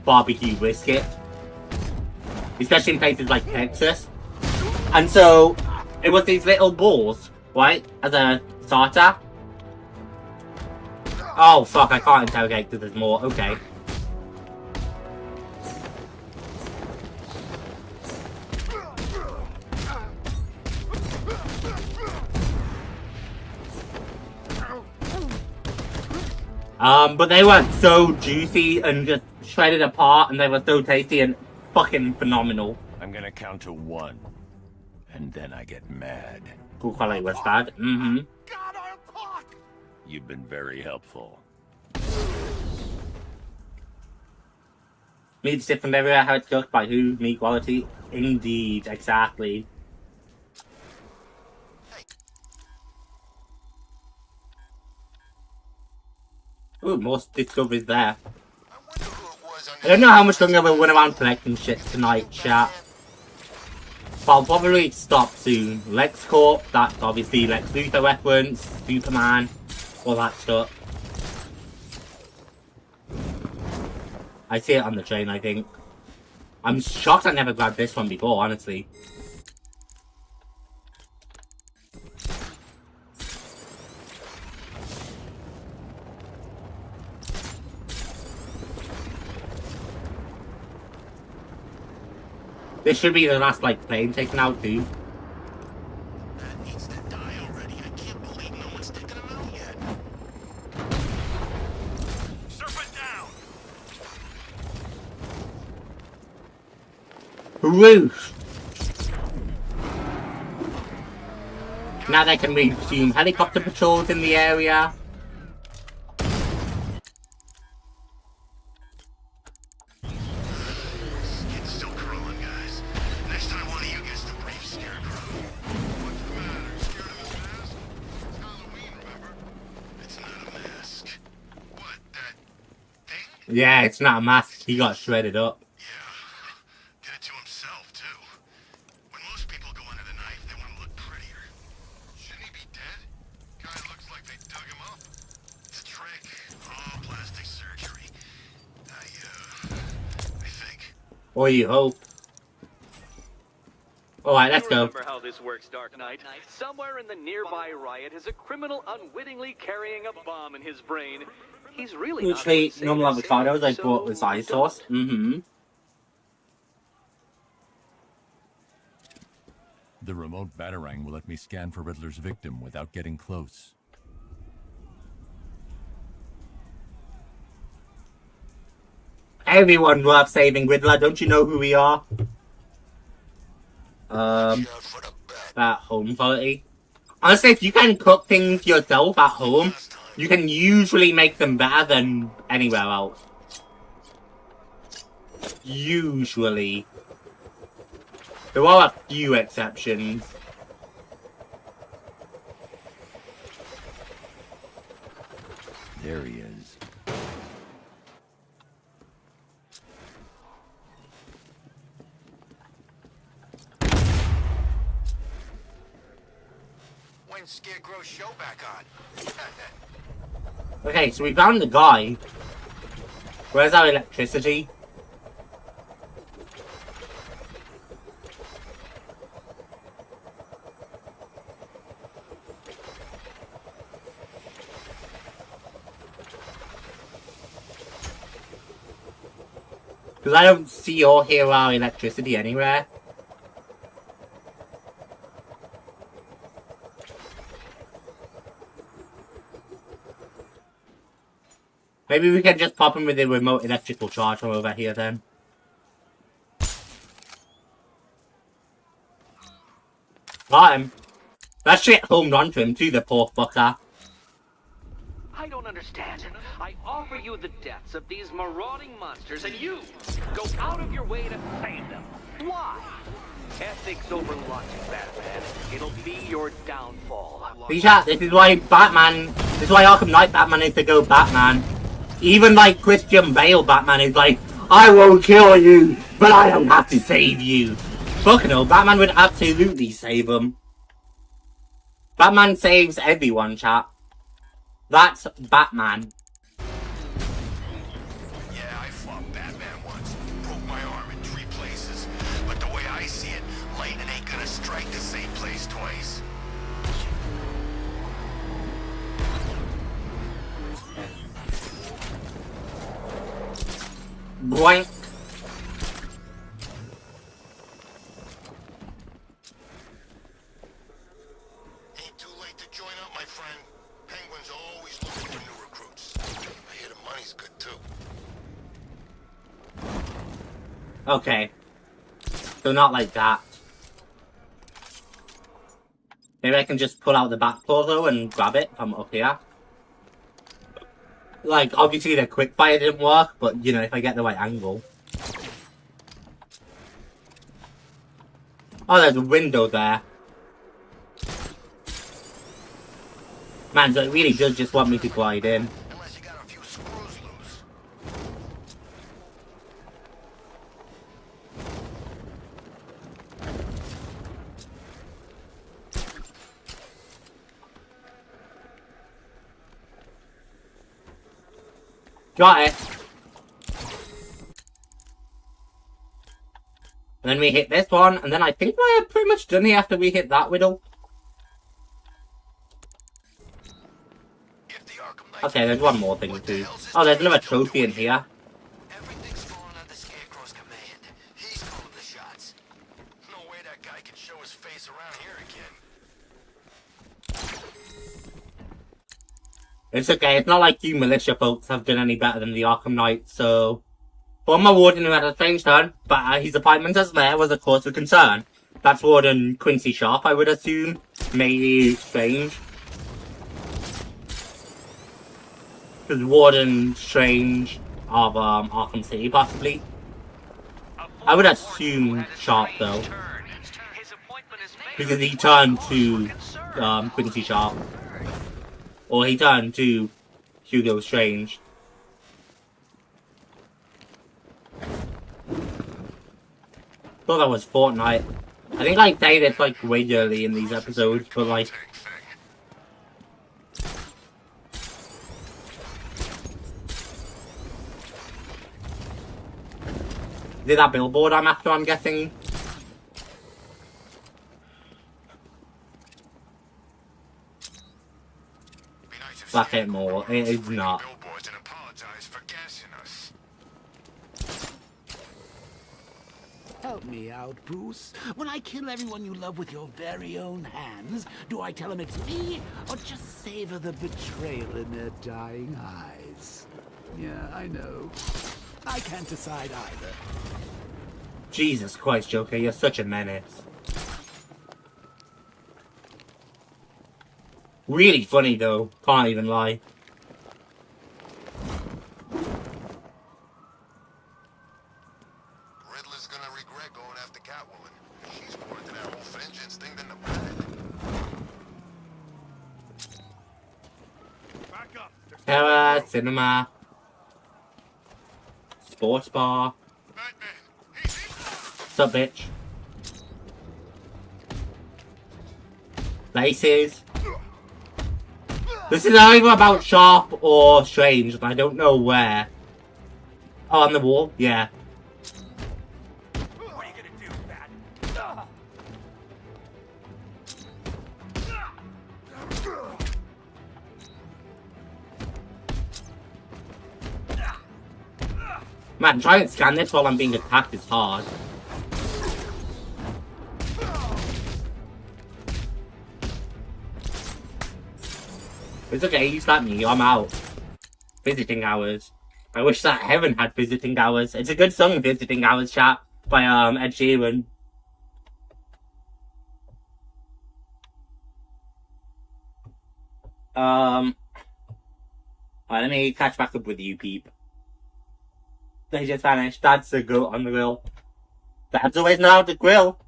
barbecue brisket. Especially in places like Texas. And so, it was these little balls, right, as a starter. Oh, fuck, I can't interrogate because there's more. Okay. But they were so juicy and just shredded apart, and they were so tasty and fucking phenomenal. I'm gonna count to 1, and then I get mad. Cool quality was bad. Mm-hmm. God, I'll talk! You've been very helpful. Meat's different everywhere, how it's cooked, by who, meat quality. Indeed, exactly. Ooh, more discoveries there. I don't know how much longer we'll run around collecting shit tonight, chat. But I'll probably stop soon. LexCorp, that's obviously Lex Luthor reference, Superman, all that stuff. I see it on the train, I think. I'm shocked I never grabbed this one before, honestly. This should be the last, like, plane taken out, too. That needs to die already. I can't believe no one's taken him out yet. Serpent down! Roof! Now they can resume helicopter patrols in the area. It's still crawling, guys. Next time one of you gets to brief Scarecrow. What's the matter? Scared of his mask? It's Halloween, remember? It's not a mask. What, that thing? Yeah, it's not a mask. He got shredded up. Yeah. Did it to himself, too. When most people go under the knife, they want to look prettier. Shouldn't he be dead? Guy looks like they dug him up. It's a trick. All plastic surgery. I think. Or you hope. Alright, let's You go. remember how this works, Dark Knight? Somewhere in the nearby riot is a criminal unwittingly carrying a bomb in his brain. He's really not Usually, insane, normal avocados I so bought with soy sauce. Mm-hmm. The remote batarang will let me scan for Riddler's victim without getting close. Everyone loves saving Riddler. Don't you know who we are? That home quality. Honestly, if you can cook things yourself at home, you can usually make them better than anywhere else. Usually. There are a few exceptions. There he is. When's Scarecrow's show back on? Okay, so we found the guy. Where's our electricity? Because I don't see or hear our electricity anywhere. Maybe we can just pop him with a remote electrical charger over here then. Got him. That shit homed onto him too, the poor fucker. I don't understand. I offer you the deaths of these marauding monsters, and you go out of your way to save them. Why? Ethics over logic, Batman. It'll be your downfall. See, chat, this is why Arkham Knight Batman is to go Batman. Even like Christian Bale Batman is like, I won't kill you, but I don't have to save you. Fuck no, Batman would absolutely save him. Batman saves everyone, chat. That's Batman. Yeah, I fought Batman once. Broke my arm in 3 places. But the way I see it, lightning ain't gonna strike the same place twice. Boink. Ain't too late to join up, my friend. Penguin's always looking for new recruits. I hear the money's good, too. Okay. So not like that. Maybe I can just pull out the back door though and grab it from up here. Like, obviously the quick fire didn't work, but you know, if I get the right angle. Oh, there's a window there. Man, so it really does just want me to glide in. Unless you got a few screws loose. Got it. And then we hit this one, and then I think we're pretty much done here after we hit that riddle. If the Arkham Knight Okay, there's one more thing to do. Oh, there's another trophy in here. Everything's falling under Scarecrow's command. He's calling the shots. No way that guy can show his face around here again. It's okay, it's not like you militia folks have done any better than the Arkham Knight, so... Former Warden who had a strange turn, but his appointment as mayor was a cause for concern. That's Warden Quincy Sharp, I would assume. Maybe Strange. Because Warden Strange of Arkham City, possibly. I would assume Sharp, though. Because he turned to Quincy Sharp. Or he turned to Hugo Strange. Thought that was Fortnite. I think I say this like regularly in these episodes, but like... Is it that billboard I'm after, I'm guessing? Black it more. It is not. Help me out, Bruce. When I kill everyone you love with your very own hands, do I tell them it's me, or just savor the betrayal in their dying eyes? Yeah, I know. I can't decide either. Jesus Christ, Joker, you're such a menace. Really funny, though. Can't even lie. Riddler's gonna regret going after Catwoman. She's more into that whole vengeance thing than the bat. Back up. Terror, cinema. Sports bar. What's up, bitch? Laces. This is either about Sharp or Strange, and I don't know where. Oh, on the wall? Yeah. What are you gonna do, Bat? Man, try and scan this while I'm being attacked is hard. It's okay, you slap me, I'm out. Visiting hours. I wish that Heaven had visiting hours. It's a good song, Visiting Hours, chat, by Ed Sheeran. Alright, let me catch back up with you, peep. They just vanished. Dad's the goat on the grill. Dad's always know how to grill.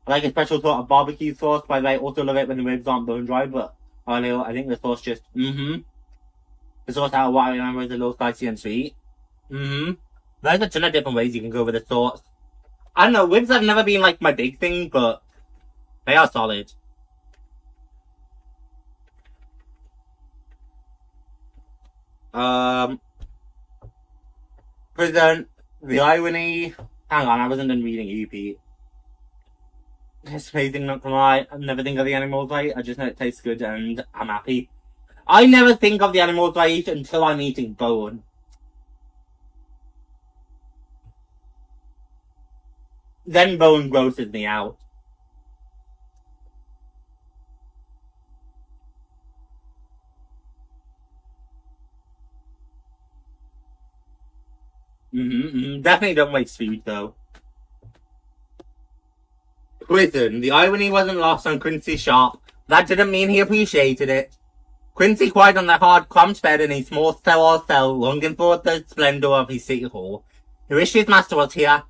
I like a special sort of barbecue sauce, by the way. I also love it when the ribs aren't bone dry, but I think the sauce just, The sauce out of what I remember is a little spicy and sweet. There's a ton of different ways you can go with the sauce. I don't know, ribs have never been like my big thing, but they are solid. Prison, the irony. Hang on, I wasn't done reading you, Pete. It's amazing, not gonna lie. I never think of the animals I eat. I just know it tastes good and I'm happy. I never think of the animals I eat until I'm eating bone. Then bone grosses me out. Definitely don't waste food, though. Prison. The irony wasn't lost on Quincy Sharp. That didn't mean he appreciated it. Quincy cried on the hard, cramped bed in his small sterile cell, longing for the splendor of his city hall. He wished his master was here.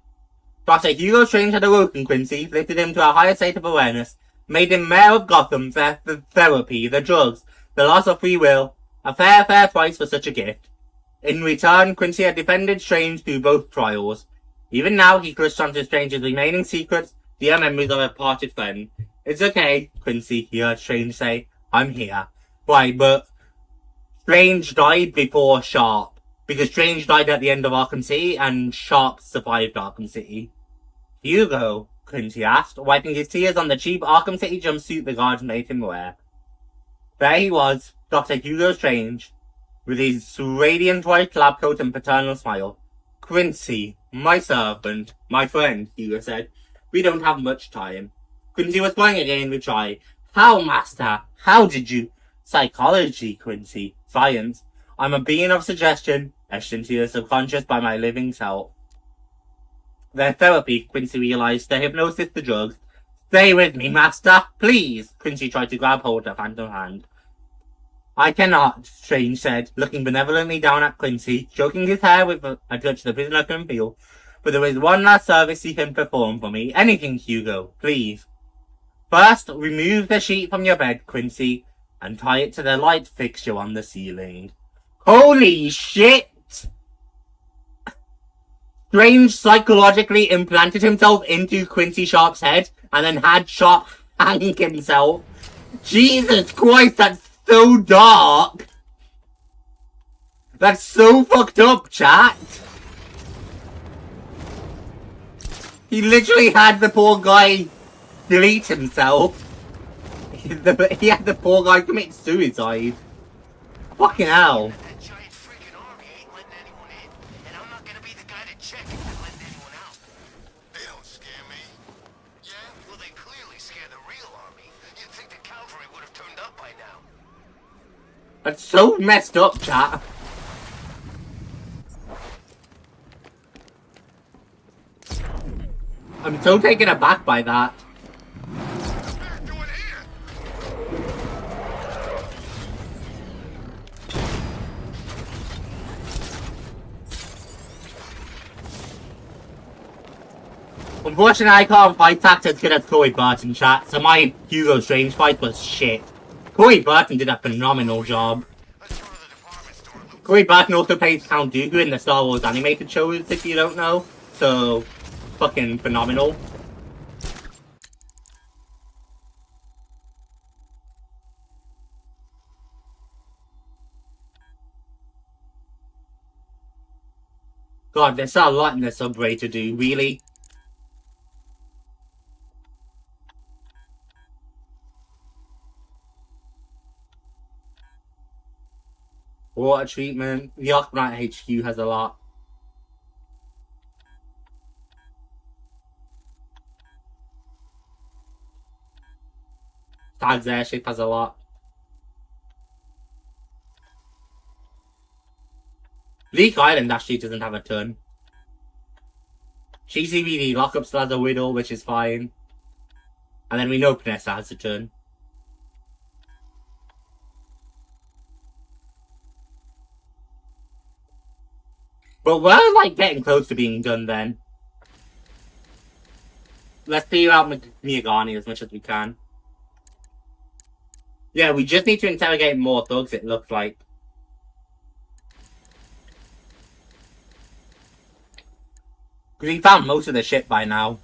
Dr. Hugo Strange had awoken Quincy, lifted him to a higher state of awareness, made him mayor of Gotham, the therapy, the drugs, the loss of free will. A fair price for such a gift. In return, Quincy had defended Strange through both trials. Even now, he clutched onto Strange's remaining secrets, dear memories of a parted friend. It's okay, Quincy, he heard Strange say. I'm here. Right, but Strange died before Sharp. Because Strange died at the end of Arkham City, and Sharp survived Arkham City. Hugo, Quincy asked, wiping his tears on the cheap Arkham City jumpsuit the guards made him wear. There he was, Dr. Hugo Strange, with his radiant white lab coat and paternal smile. Quincy, my servant, my friend, Hugo said. We don't have much time. Quincy was going again with try. How, master? How did you? Psychology, Quincy. Science. I'm a being of suggestion, etched into your subconscious by my living self. Their therapy, Quincy realized, the hypnosis, the drugs. Stay with me, master, please. Quincy tried to grab hold of Phantom's hand. I cannot, Strange said, looking benevolently down at Quincy, stroking his hair with a touch the prisoner can feel. But there is one last service you can perform for me. Anything, Hugo, please. First, remove the sheet from your bed, Quincy, and tie it to the light fixture on the ceiling. Holy shit! Strange psychologically implanted himself into Quincy Sharp's head, and then had Sharp hang himself. Jesus Christ, that's so dark! That's so fucked up, chat! He literally had the poor guy delete himself. He had the poor guy commit suicide. Fucking hell. That giant freaking army ain't letting anyone in, and I'm not gonna be the guy to check if they're letting anyone out. They don't scare me. Yeah? Well, they clearly scare the real army. You'd think the cavalry would have turned up by now. That's so messed up, chat. I'm so taken aback by that. Unfortunately, I can't fight tactics as good as Corey Burton, chat, so my Hugo Strange fight was shit. Corey Burton did a phenomenal job. Corey Burton also plays Count Dooku in the Star Wars animated shows, if you don't know, so fucking phenomenal. God, there's a lot in the subway to do, really. Water treatment. The Arkham Knight HQ has a lot. Stag's airship has a lot. Leak Island actually doesn't have a ton. GCPD lockup still has a Riddle, which is fine. And then we know Panessa has a ton. But we're, like, getting close to being done then. Let's clear out Miyagani as much as we can. Yeah, we just need to interrogate more thugs, it looks like. Because we found most of the shit by now.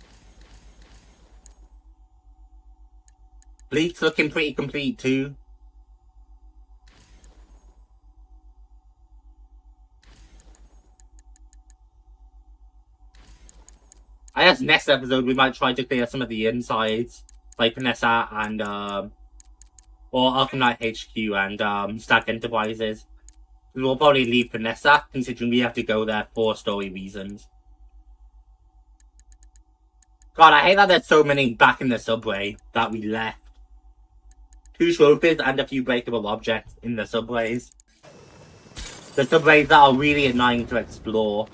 Bleak's looking pretty complete too. I guess next episode we might try to clear some of the insides. Like Vanessa and, or Arkham Knight HQ and, Stack Enterprises. We'll probably leave Vanessa, considering we have to go there for story reasons. God, I hate that there's so many back in the subway that we left. 2 trophies and a few breakable objects in the subways. The subways that are really annoying to explore.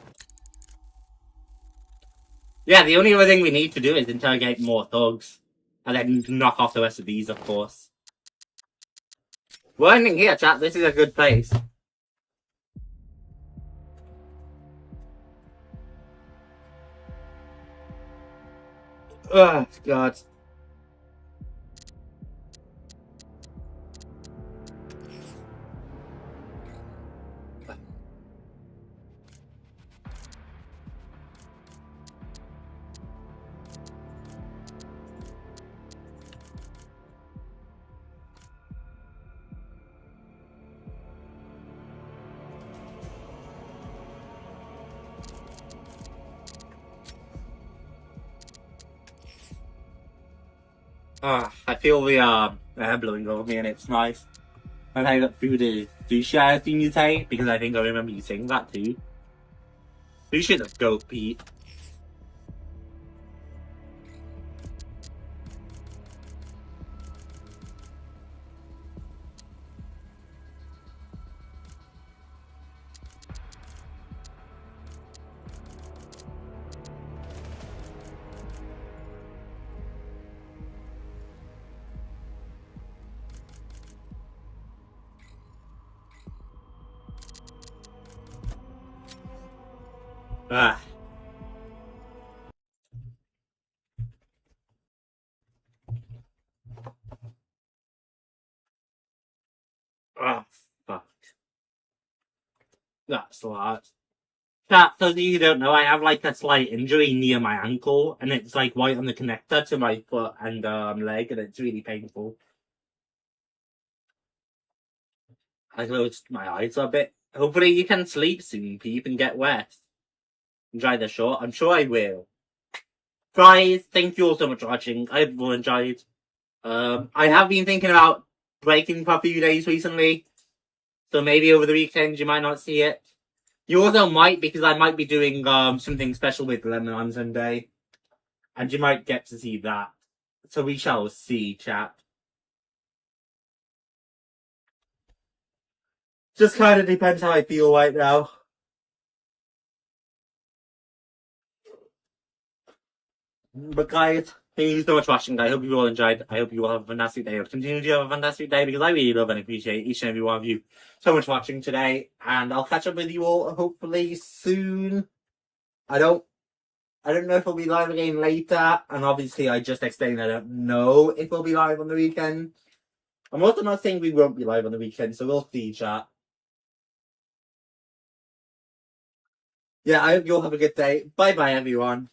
Yeah, the only other thing we need to do is interrogate more thugs. And then knock off the rest of these, of course. We're ending here, chat. This is a good place. Oh, God. I feel the air blowing over me and it's nice. And I got food is sushi, I assume you say, because I think I remember you saying that too. Sushi the goat, Pete. Ah. Oh, fuck. That's a lot. Chat, for those of you who don't know, I have like a slight injury near my ankle, and it's like right on the connector to my foot and leg, and it's really painful. I closed my eyes a bit. Hopefully you can sleep soon, Peep, and get rest. Enjoy the show. I'm sure I will. Guys, thank you all so much for watching. I hope you all enjoyed. I have been thinking about breaking for a few days recently. So maybe over the weekend you might not see it. You also might, because I might be doing something special with Lemon on Sunday. And you might get to see that. So we shall see, chat. Just kind of depends how I feel right now. But guys, thank you so much for watching. I hope you all enjoyed. I hope you all have a fantastic day. Continue to have a fantastic day, because I really love and appreciate each and every one of you so much for watching today. And I'll catch up with you all hopefully soon. I don't know if we'll be live again later. And obviously I just explained I don't know if we'll be live on the weekend. I'm also not saying we won't be live on the weekend, so we'll see, chat. Yeah, I hope you all have a good day. Bye bye, everyone.